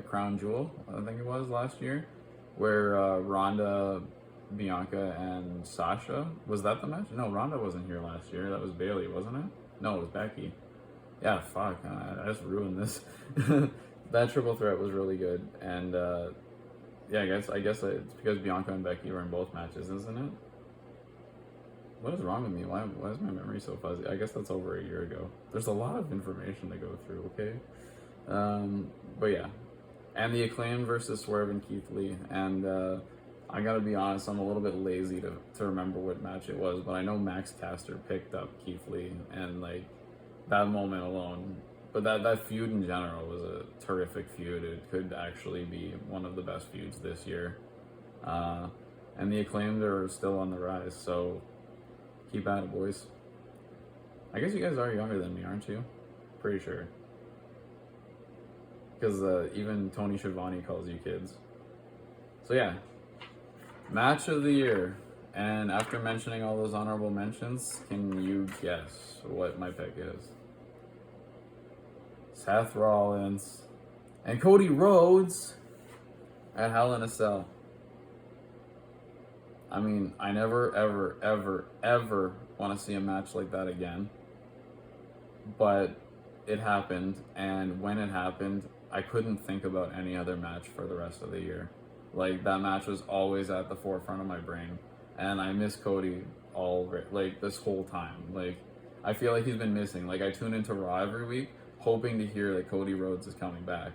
Crown Jewel, I think it was last year, where Ronda, Bianca, and Sasha, was that the match? No, Ronda wasn't here last year. That was Bayley, wasn't it? No, it was Becky. Yeah, fuck, I just ruined this. That triple threat was really good, and yeah, I guess it's because Bianca and Becky were in both matches, isn't it? What is wrong with me? Why is my memory so fuzzy? I guess that's over a year ago. There's a lot of information to go through, okay? But yeah. And the Acclaim versus Swerve and Keith Lee. And I gotta be honest, I'm a little bit lazy to remember what match it was, but I know Max Caster picked up Keith Lee, and like that moment alone. But that feud in general was a terrific feud. It could actually be one of the best feuds this year. And the Acclaimed are still on the rise, so keep at it, boys. I guess you guys are younger than me, aren't you? Pretty sure. Because even Tony Schiavone calls you kids. So yeah, match of the year. And after mentioning all those honorable mentions, can you guess what my pick is? Seth Rollins and Cody Rhodes at Hell in a Cell. I mean, I never, ever, ever, ever want to see a match like that again. But it happened, and when it happened, I couldn't think about any other match for the rest of the year. Like, that match was always at the forefront of my brain. And I miss Cody this whole time. Like, I feel like he's been missing. Like, I tune into Raw every week, hoping to hear that Cody Rhodes is coming back.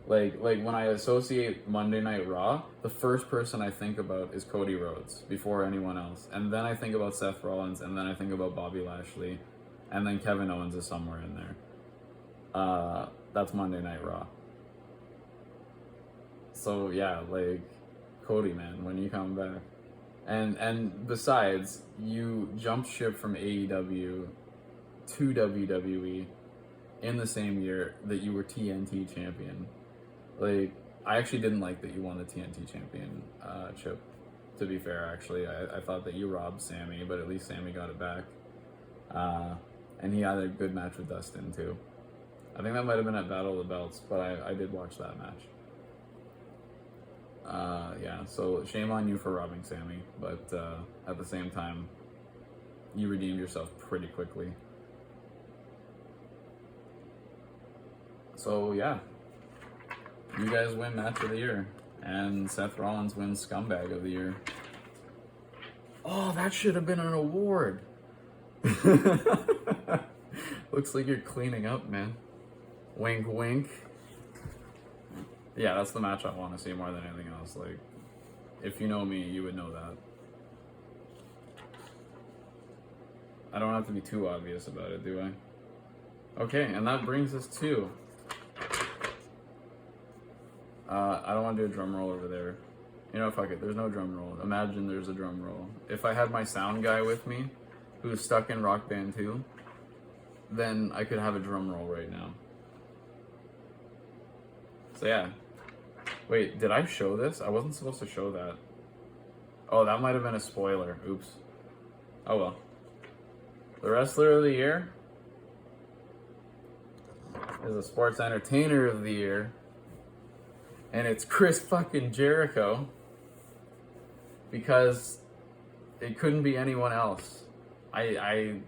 Like when I associate Monday Night Raw, the first person I think about is Cody Rhodes before anyone else. And then I think about Seth Rollins, and then I think about Bobby Lashley, and then Kevin Owens is somewhere in there. That's Monday Night Raw. So yeah, like, Cody, man, when you come back. And besides, you jumped ship from AEW to WWE in the same year that you were TNT champion. Like, I actually didn't like that you won the TNT championship, to be fair, actually. I thought that you robbed Sammy, but at least Sammy got it back. And he had a good match with Dustin, too. I think that might have been at Battle of the Belts, but I did watch that match. Yeah, so shame on you for robbing Sammy, but at the same time, you redeemed yourself pretty quickly. So yeah, you guys win match of the year, and Seth Rollins wins scumbag of the year. Oh, that should have been an award. Looks like you're cleaning up, man. Wink, wink. Yeah, that's the match I want to see more than anything else. Like, if you know me, you would know that. I don't have to be too obvious about it, do I? Okay, and that brings us to... I don't want to do a drum roll over there. You know, fuck it, there's no drum roll. Imagine there's a drum roll. If I had my sound guy with me, who's stuck in Rock Band 2, then I could have a drum roll right now. So yeah. Wait, did I show this? I wasn't supposed to show that. Oh, that might have been a spoiler. Oops. Oh well. The Wrestler of the Year is a Sports Entertainer of the Year. And it's Chris fucking Jericho. Because it couldn't be anyone else. I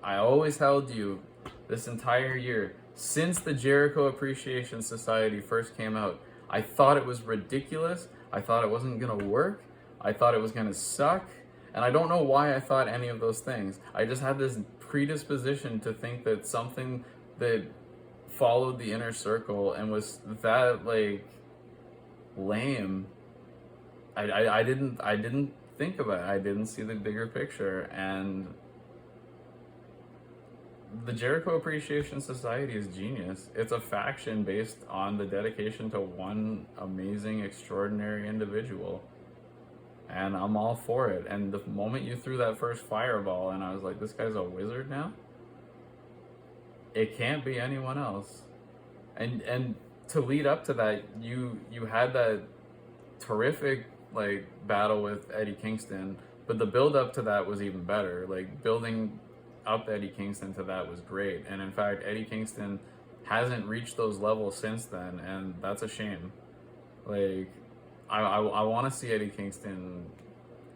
always held you this entire year, since the Jericho Appreciation Society first came out. I thought it was ridiculous. I thought it wasn't gonna work. I thought it was gonna suck. And I don't know why I thought any of those things. I just had this predisposition to think that something that followed the inner circle and was that, like, lame. I didn't think about it. I didn't see the bigger picture. And the Jericho Appreciation Society is genius. It's a faction based on the dedication to one amazing, extraordinary individual. And I'm all for it. And the moment you threw that first fireball, and I was like, this guy's a wizard now? It can't be anyone else. And to lead up to that, you had that terrific, like, battle with Eddie Kingston, but the build up to that was even better. Like, building up Eddie Kingston to that was great. And in fact, Eddie Kingston hasn't reached those levels since then, and that's a shame. Like, I want to see Eddie Kingston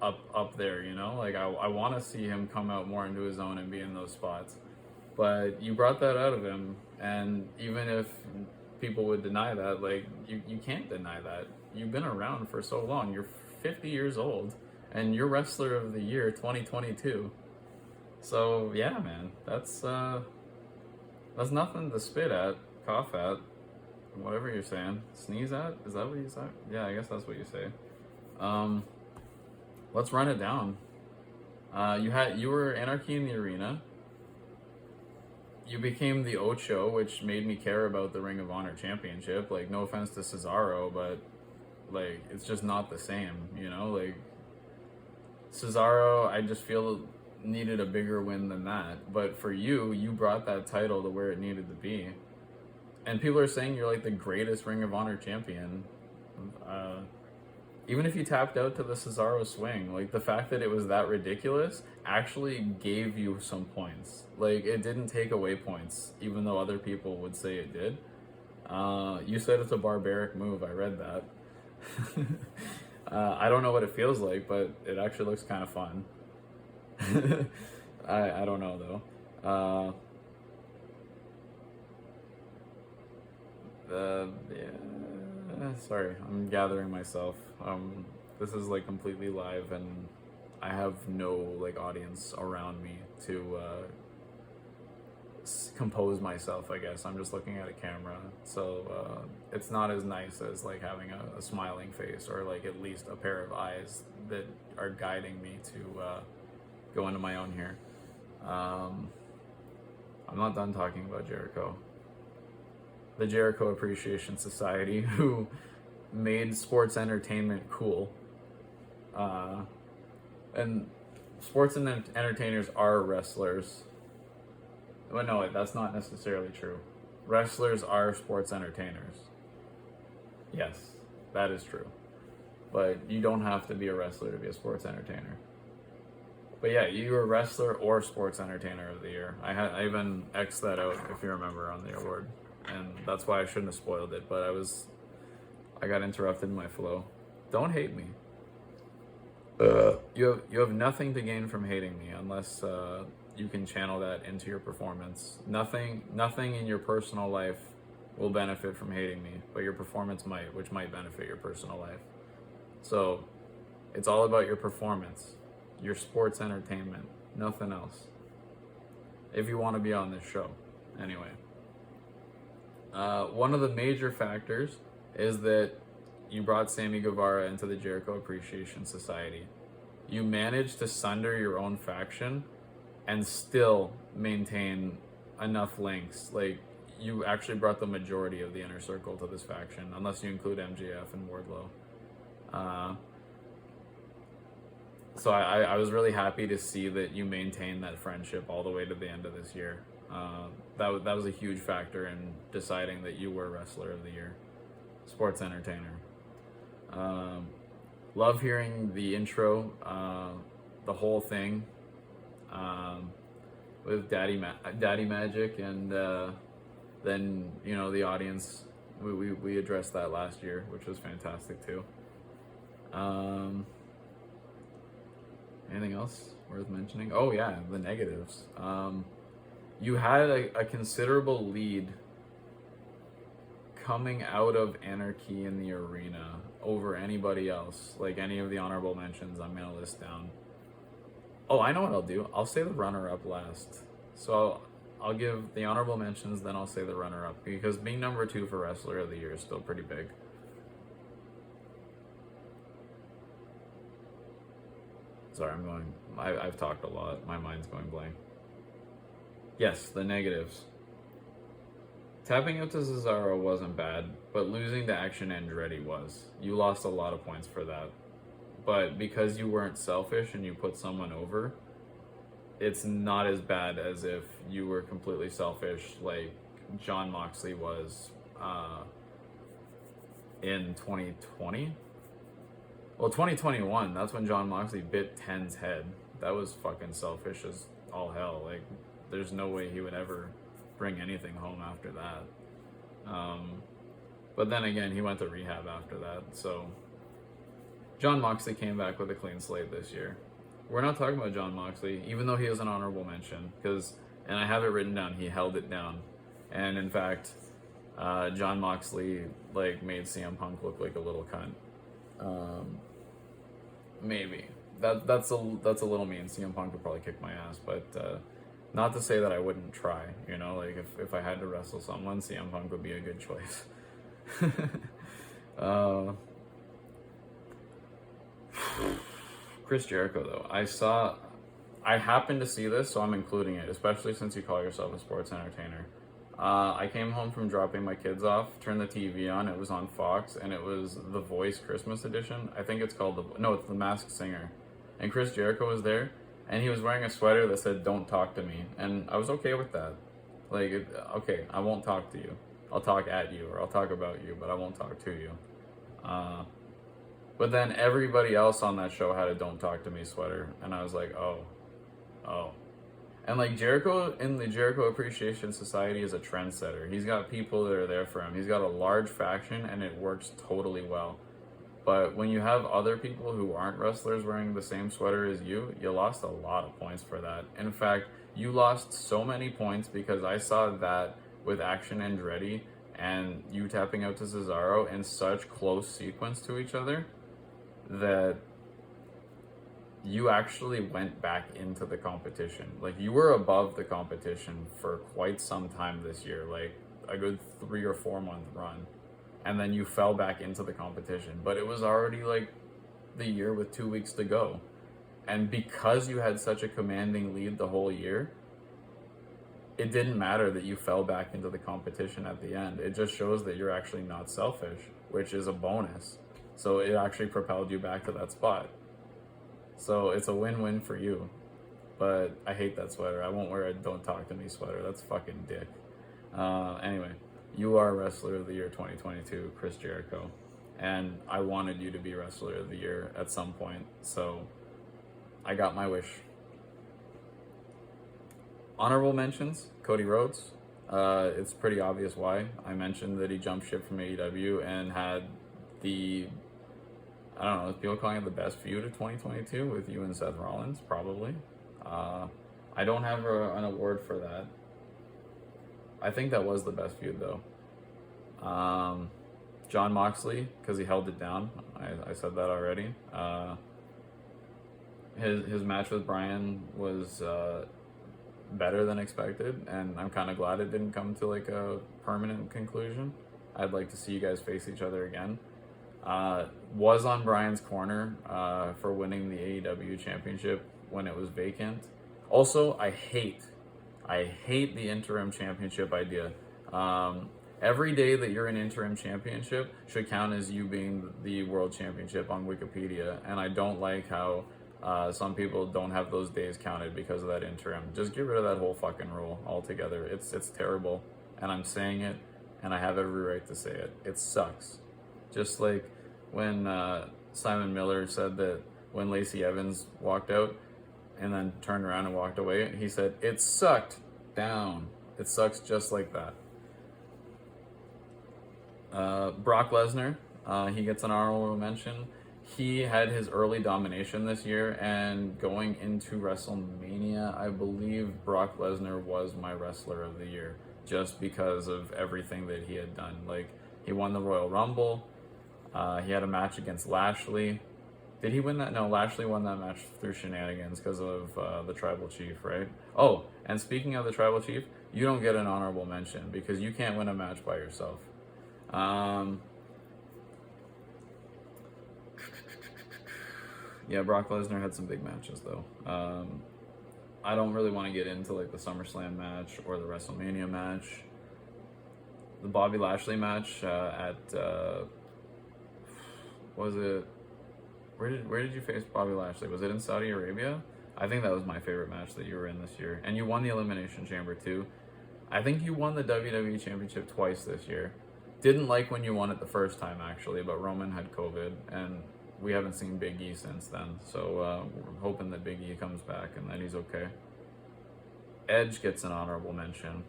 up there, you know? Like, I want to see him come out more into his own and be in those spots. But you brought that out of him, and even if people would deny that, like, you can't deny that. You've been around for so long. You're 50 years old, and you're Wrestler of the Year 2022. So yeah, man, that's nothing to spit at, cough at, whatever you're saying. Sneeze at? Is that what you say? Yeah, I guess that's what you say. Um, let's run it down. You were Anarchy in the Arena. You became the Ocho, which made me care about the Ring of Honor Championship. Like, no offense to Cesaro, but like, it's just not the same, you know? Like, Cesaro, I just feel needed a bigger win than that. But for you, you brought that title to where it needed to be. And people are saying you're like the greatest Ring of Honor champion. Even if you tapped out to the Cesaro swing, like the fact that it was that ridiculous actually gave you some points. Like, it didn't take away points, even though other people would say it did. You said it's a barbaric move. I read that. I don't know what it feels like, but it actually looks kind of fun. I don't know though. Yeah, sorry, I'm gathering myself. This is like completely live, and I have no like audience around me to compose myself. I guess I'm just looking at a camera, so it's not as nice as like having a smiling face, or like at least a pair of eyes that are guiding me to go into my own here. I'm not done talking about Jericho. The Jericho Appreciation Society, who made sports entertainment cool. And sports and entertainers are wrestlers. Well, no, that's not necessarily true. Wrestlers are sports entertainers. Yes, that is true. But you don't have to be a wrestler to be a sports entertainer. But yeah, you were wrestler or sports entertainer of the year. I even X'd that out, if you remember, on the award. And that's why I shouldn't have spoiled it, but I got interrupted in my flow. Don't hate me. You have nothing to gain from hating me unless you can channel that into your performance. Nothing in your personal life will benefit from hating me, but your performance might, which might benefit your personal life. So it's all about your performance, your sports entertainment, nothing else. If you want to be on this show, anyway. One of the major factors is that you brought Sammy Guevara into the Jericho Appreciation Society. You managed to sunder your own faction and still maintain enough links. Like, you actually brought the majority of the inner circle to this faction, unless you include MJF and Wardlow. So I was really happy to see that you maintained that friendship all the way to the end of this year. That was a huge factor in deciding that you were Wrestler of the Year, sports entertainer. Love hearing the intro, the whole thing, with Daddy Magic, and then the audience. We addressed that last year, which was fantastic too. Anything else worth mentioning? Oh yeah, the negatives. You had a considerable lead coming out of Anarchy in the Arena over anybody else. Like, any of the honorable mentions I'm going to list down. Oh, I know what I'll do. I'll say the runner-up last. So I'll give the honorable mentions, then I'll say the runner-up. Because being number 2 for Wrestler of the Year is still pretty big. Sorry, I've talked a lot. My mind's going blank. Yes, the negatives. Tapping out to Cesaro wasn't bad, but losing to Action Andretti was. You lost a lot of points for that. But because you weren't selfish and you put someone over, it's not as bad as if you were completely selfish like Jon Moxley was in 2020. Well, 2021, that's when Jon Moxley bit Ten's head. That was fucking selfish as all hell. Like, there's no way he would ever bring anything home after that. But then again, he went to rehab after that. So Jon Moxley came back with a clean slate this year. We're not talking about Jon Moxley, even though he is an honorable mention, and I have it written down, he held it down. And in fact, Jon Moxley made CM Punk look like a little cunt. Maybe. that's a little mean. CM Punk would probably kick my ass, but not to say that I wouldn't try. You know, like if I had to wrestle someone, CM Punk would be a good choice. uh, Chris Jericho, though, I happened to see this, so I'm including it, especially since you call yourself a sports entertainer. I came home from dropping my kids off, turned the TV on, it was on Fox, and it was The Voice Christmas Edition. I think it's called it's The Masked Singer. And Chris Jericho was there, and he was wearing a sweater that said, "Don't talk to me." And I was okay with that. Like, okay, I won't talk to you. I'll talk at you, or I'll talk about you, but I won't talk to you. But then everybody else on that show had a "Don't Talk to Me" sweater, and I was like, oh. And like Jericho in the Jericho Appreciation Society is a trendsetter. He's got people that are there for him. He's got a large faction, and it works totally well. But when you have other people who aren't wrestlers wearing the same sweater as you lost a lot of points for that. In fact, you lost so many points because I saw that with Action Andretti and you tapping out to Cesaro in such close sequence to each other that you actually went back into the competition. Like, you were above the competition for quite some time this year, like a good 3 or 4 month run. And then you fell back into the competition. But it was already like the year with 2 weeks to go. And because you had such a commanding lead the whole year, it didn't matter that you fell back into the competition at the end. It just shows that you're actually not selfish, which is a bonus. So it actually propelled you back to that spot. So it's a win-win for you. But I hate that sweater. I won't wear a "Don't Talk to Me" sweater. That's fucking dick. Anyway, you are Wrestler of the Year 2022, Chris Jericho. And I wanted you to be Wrestler of the Year at some point. So I got my wish. Honorable mentions, Cody Rhodes. It's pretty obvious why. I mentioned that he jumped ship from AEW and had I don't know, is people calling it the best feud of 2022 with you and Seth Rollins? Probably. I don't have an award for that. I think that was the best feud, though. John Moxley, because he held it down. I said that already. His match with Bryan was better than expected, and I'm kind of glad it didn't come to like a permanent conclusion. I'd like to see you guys face each other again. Was on Bryan's corner for winning the AEW championship when it was vacant. Also, I hate the interim championship idea. Every day that you're an interim championship should count as you being the world championship on Wikipedia, and I don't like how some people don't have those days counted because of that interim. Just get rid of that whole fucking rule altogether. It's terrible, and I'm saying it, and I have every right to say it. It sucks. Just like when Simon Miller said that when Lacey Evans walked out and then turned around and walked away, he said, "It sucked down." It sucks just like that. Brock Lesnar, he gets an honorable mention. He had his early domination this year, and going into WrestleMania, I believe Brock Lesnar was my Wrestler of the Year just because of everything that he had done. Like, he won the Royal Rumble. He had a match against Lashley. Did he win that? No, Lashley won that match through shenanigans because of the Tribal Chief, right? Oh, and speaking of the Tribal Chief, you don't get an honorable mention because you can't win a match by yourself. Yeah, Brock Lesnar had some big matches, though. I don't really want to get into like the SummerSlam match or the WrestleMania match. The Bobby Lashley match was it? Where did you face Bobby Lashley? Was it in Saudi Arabia? I think that was my favorite match that you were in this year, and you won the Elimination Chamber too. I think you won the WWE Championship twice this year. Didn't like when you won it the first time, actually, but Roman had COVID, and we haven't seen Big E since then. So we're hoping that Big E comes back and that he's okay. Edge gets an honorable mention.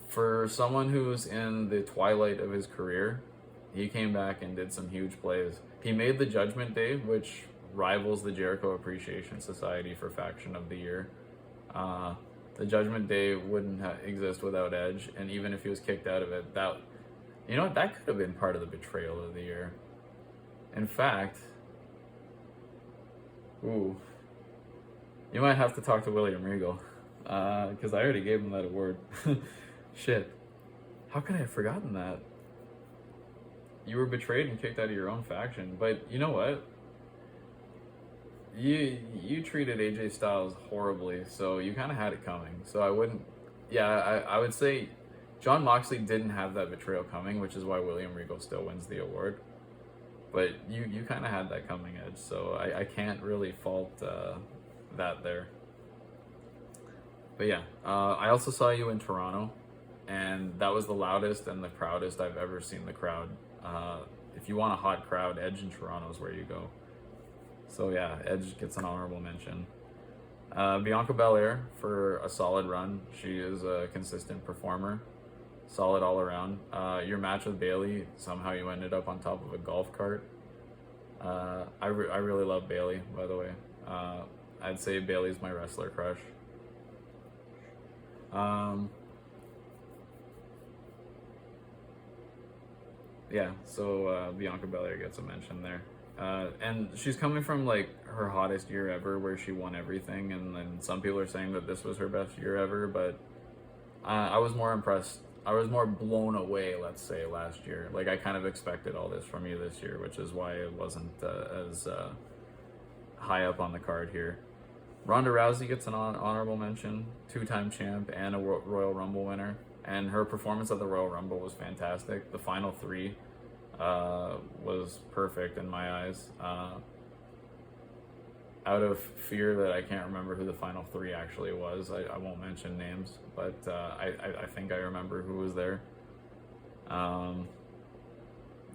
For someone who's in the twilight of his career, he came back and did some huge plays. He made the Judgment Day, which rivals the Jericho Appreciation Society for Faction of the Year. The Judgment Day wouldn't exist without Edge, and even if he was kicked out of it, that could have been part of the Betrayal of the Year. In fact, Ooh, you might have to talk to William Regal, because I already gave him that award. Shit, how could I have forgotten that? You were betrayed and kicked out of your own faction, but you know what? You treated AJ Styles horribly, so you kind of had it coming. So I wouldn't. Yeah, I would say John Moxley didn't have that betrayal coming, which is why William Regal still wins the award. But you kind of had that coming, Edge, so I can't really fault that there. But yeah, I also saw you in Toronto, and that was the loudest and the proudest I've ever seen the crowd. If you want a hot crowd, Edge in Toronto is where you go. So yeah, Edge gets an honorable mention. Bianca Belair for a solid run. She is a consistent performer, solid all around. Your match with Bayley, somehow you ended up on top of a golf cart. I really love Bayley, by the way. I'd say Bayley's my wrestler crush. Yeah, so Bianca Belair gets a mention there. And she's coming from like her hottest year ever where she won everything, and then some people are saying that this was her best year ever, but I was more impressed. I was more blown away, let's say, last year. Like, I kind of expected all this from you this year, which is why it wasn't as high up on the card here. Ronda Rousey gets an honorable mention, two-time champ and a Royal Rumble winner. And her performance at the Royal Rumble was fantastic. The final three was perfect in my eyes. Out of fear that I can't remember who the final three actually was, I won't mention names, but I think I remember who was there.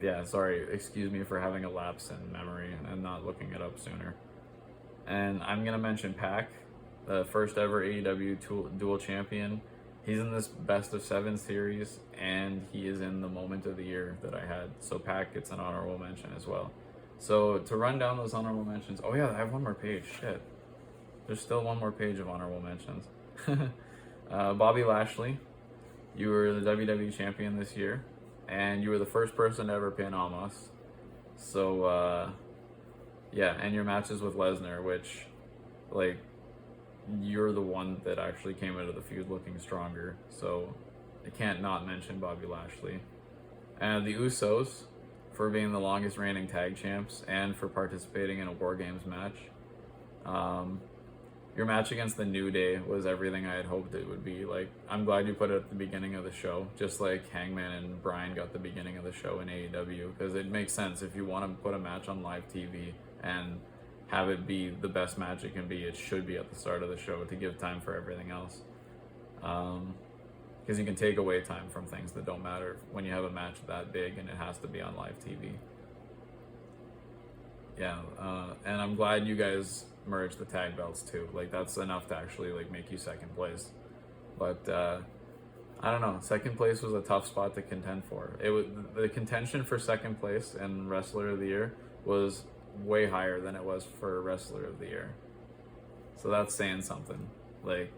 Yeah, sorry, excuse me for having a lapse in memory and not looking it up sooner. And I'm going to mention Pac, the first ever AEW dual champion. He's in this best of 7 series, and he is in the moment of the year that I had. So Pac gets an honorable mention as well. So to run down those honorable mentions, oh yeah, I have one more page, shit. There's still one more page of honorable mentions. Bobby Lashley, you were the WWE champion this year, and you were the first person to ever pin Omos. So, yeah, and your matches with Lesnar, which, like, you're the one that actually came into the feud looking stronger, so I can't not mention Bobby Lashley. And the Usos for being the longest reigning tag champs and for participating in a War Games match. Your match against the New Day was everything I had hoped it would be. Like, I'm glad you put it at the beginning of the show, just like Hangman and Bryan got the beginning of the show in AEW, because it makes sense. If you want to put a match on live TV and have it be the best match it can be, it should be at the start of the show to give time for everything else. Because you can take away time from things that don't matter when you have a match that big and it has to be on live TV. Yeah, and I'm glad you guys merged the tag belts too. Like, that's enough to actually like make you second place. But I don't know. Second place was a tough spot to contend for. It was the contention for second place and Wrestler of the Year was way higher than it was for Wrestler of the Year. So that's saying something. Like,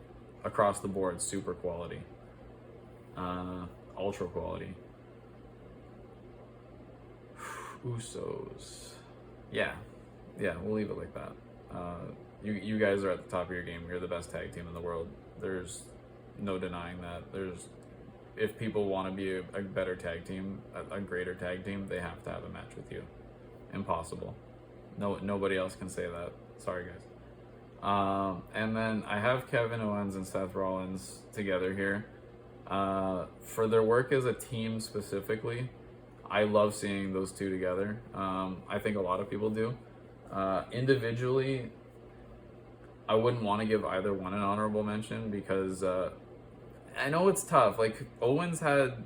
across the board, super quality. Ultra quality. Usos. Yeah, we'll leave it like that. You guys are at the top of your game. You're the best tag team in the world. There's no denying that. If people want to be a better tag team, a greater tag team, they have to have a match with you. Impossible. Nobody else can say that. Sorry, guys. And then I have Kevin Owens and Seth Rollins together here. For their work as a team specifically, I love seeing those two together. I think a lot of people do. Individually, I wouldn't want to give either one an honorable mention because I know it's tough. Like, Owens had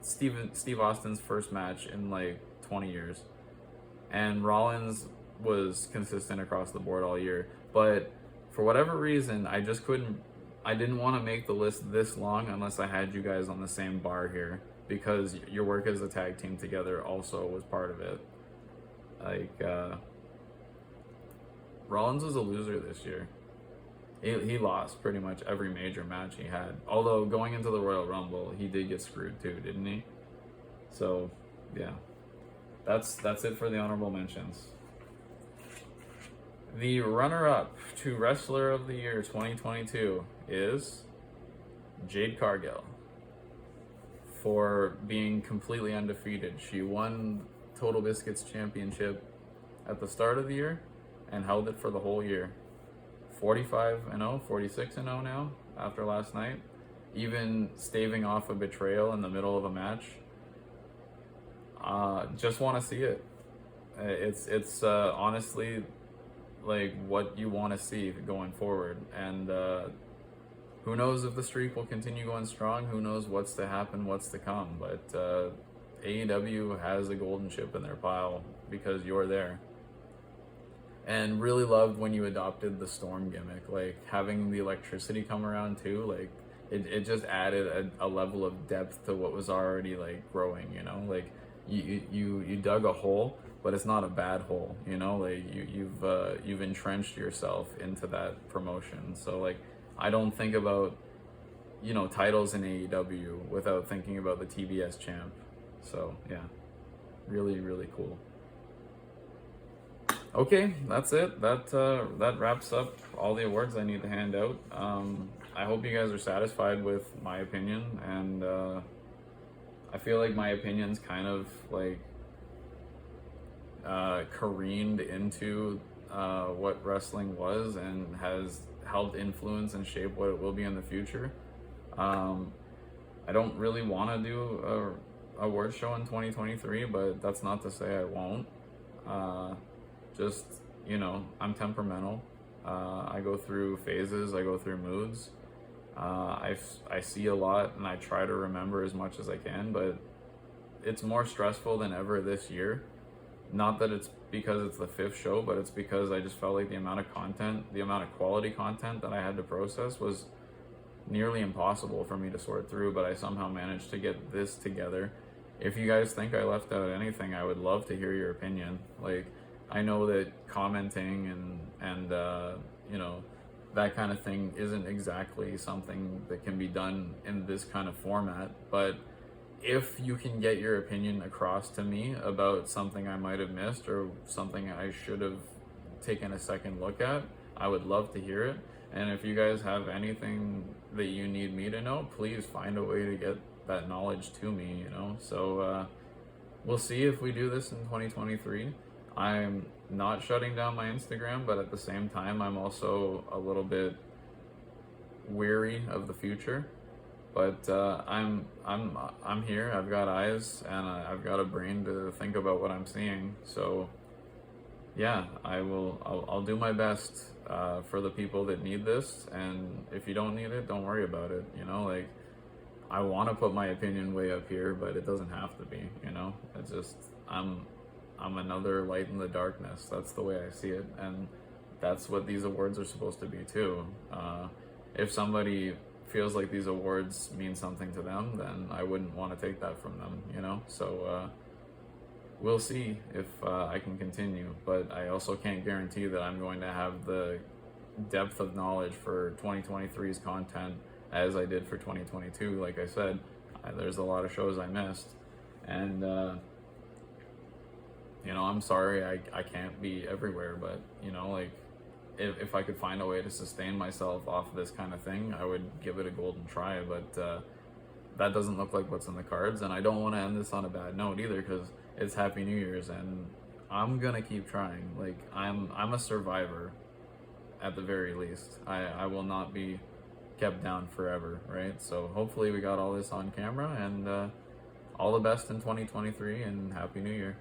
Steve Austin's first match in like 20 years, and Rollins was consistent across the board all year. But for whatever reason, I didn't want to make the list this long unless I had you guys on the same bar here, because your work as a tag team together also was part of it. Like, Rollins was a loser this year. He lost pretty much every major match he had. Although going into the Royal Rumble, he did get screwed too, didn't he? So, yeah. That's it for the honorable mentions. The runner-up to Wrestler of the Year 2022 is Jade Cargill for being completely undefeated. She won Total Biscuits Championship at the start of the year and held it for the whole year. 45-0, 46-0 now after last night. Even staving off a betrayal in the middle of a match. Just want to see it. It's honestly like what you want to see going forward, and who knows if the streak will continue going strong. Who knows what's to happen, what's to come. But AEW has a golden chip in their pile because you're there. And really loved when you adopted the Storm gimmick, like having the electricity come around too. Like it just added a level of depth to what was already like growing. You know, like you dug a hole, but it's not a bad hole. You know, like you've entrenched yourself into that promotion. So like I don't think about, you know, titles in AEW without thinking about the TBS champ. So yeah, really, really cool. Okay, that's it. That wraps up all the awards I need to hand out. I hope you guys are satisfied with my opinion, and I feel like my opinion's kind of like careened into what wrestling was and has helped influence and shape what it will be in the future. I don't really want to do a award show in 2023, but that's not to say I won't. Just, you know, I'm temperamental. I go through phases, I go through moods. I see a lot and I try to remember as much as I can, but it's more stressful than ever this year. Not that it's because it's the 5th show, but it's because I just felt like the amount of content, the amount of quality content that I had to process was nearly impossible for me to sort through, but I somehow managed to get this together. If you guys think I left out anything, I would love to hear your opinion. Like, I know that commenting and you know, that kind of thing isn't exactly something that can be done in this kind of format, but if you can get your opinion across to me about something I might have missed or something I should have taken a second look at, I would love to hear it. And if you guys have anything that you need me to know, please find a way to get that knowledge to me, you know. So we'll see if we do this in 2023. I'm not shutting down my Instagram, but at the same time, I'm also a little bit weary of the future. But I'm here. I've got eyes and I've got a brain to think about what I'm seeing. So yeah, I'll do my best for the people that need this. And if you don't need it, don't worry about it. You know, like, I want to put my opinion way up here, but it doesn't have to be. You know, it's just I'm another light in the darkness. That's the way I see it, and that's what these awards are supposed to be too. If somebody feels like these awards mean something to them, then I wouldn't want to take that from them, you know? So we'll see if I can continue, but I also can't guarantee that I'm going to have the depth of knowledge for 2023's content as I did for 2022. Like I said, there's a lot of shows I missed, and you know, I'm sorry I can't be everywhere, but, you know, like, if I could find a way to sustain myself off this kind of thing, I would give it a golden try, but that doesn't look like what's in the cards, and I don't want to end this on a bad note either, because it's Happy New Year's, and I'm gonna keep trying. Like, I'm a survivor, at the very least. I will not be kept down forever, right? So hopefully we got all this on camera, and all the best in 2023, and Happy New Year.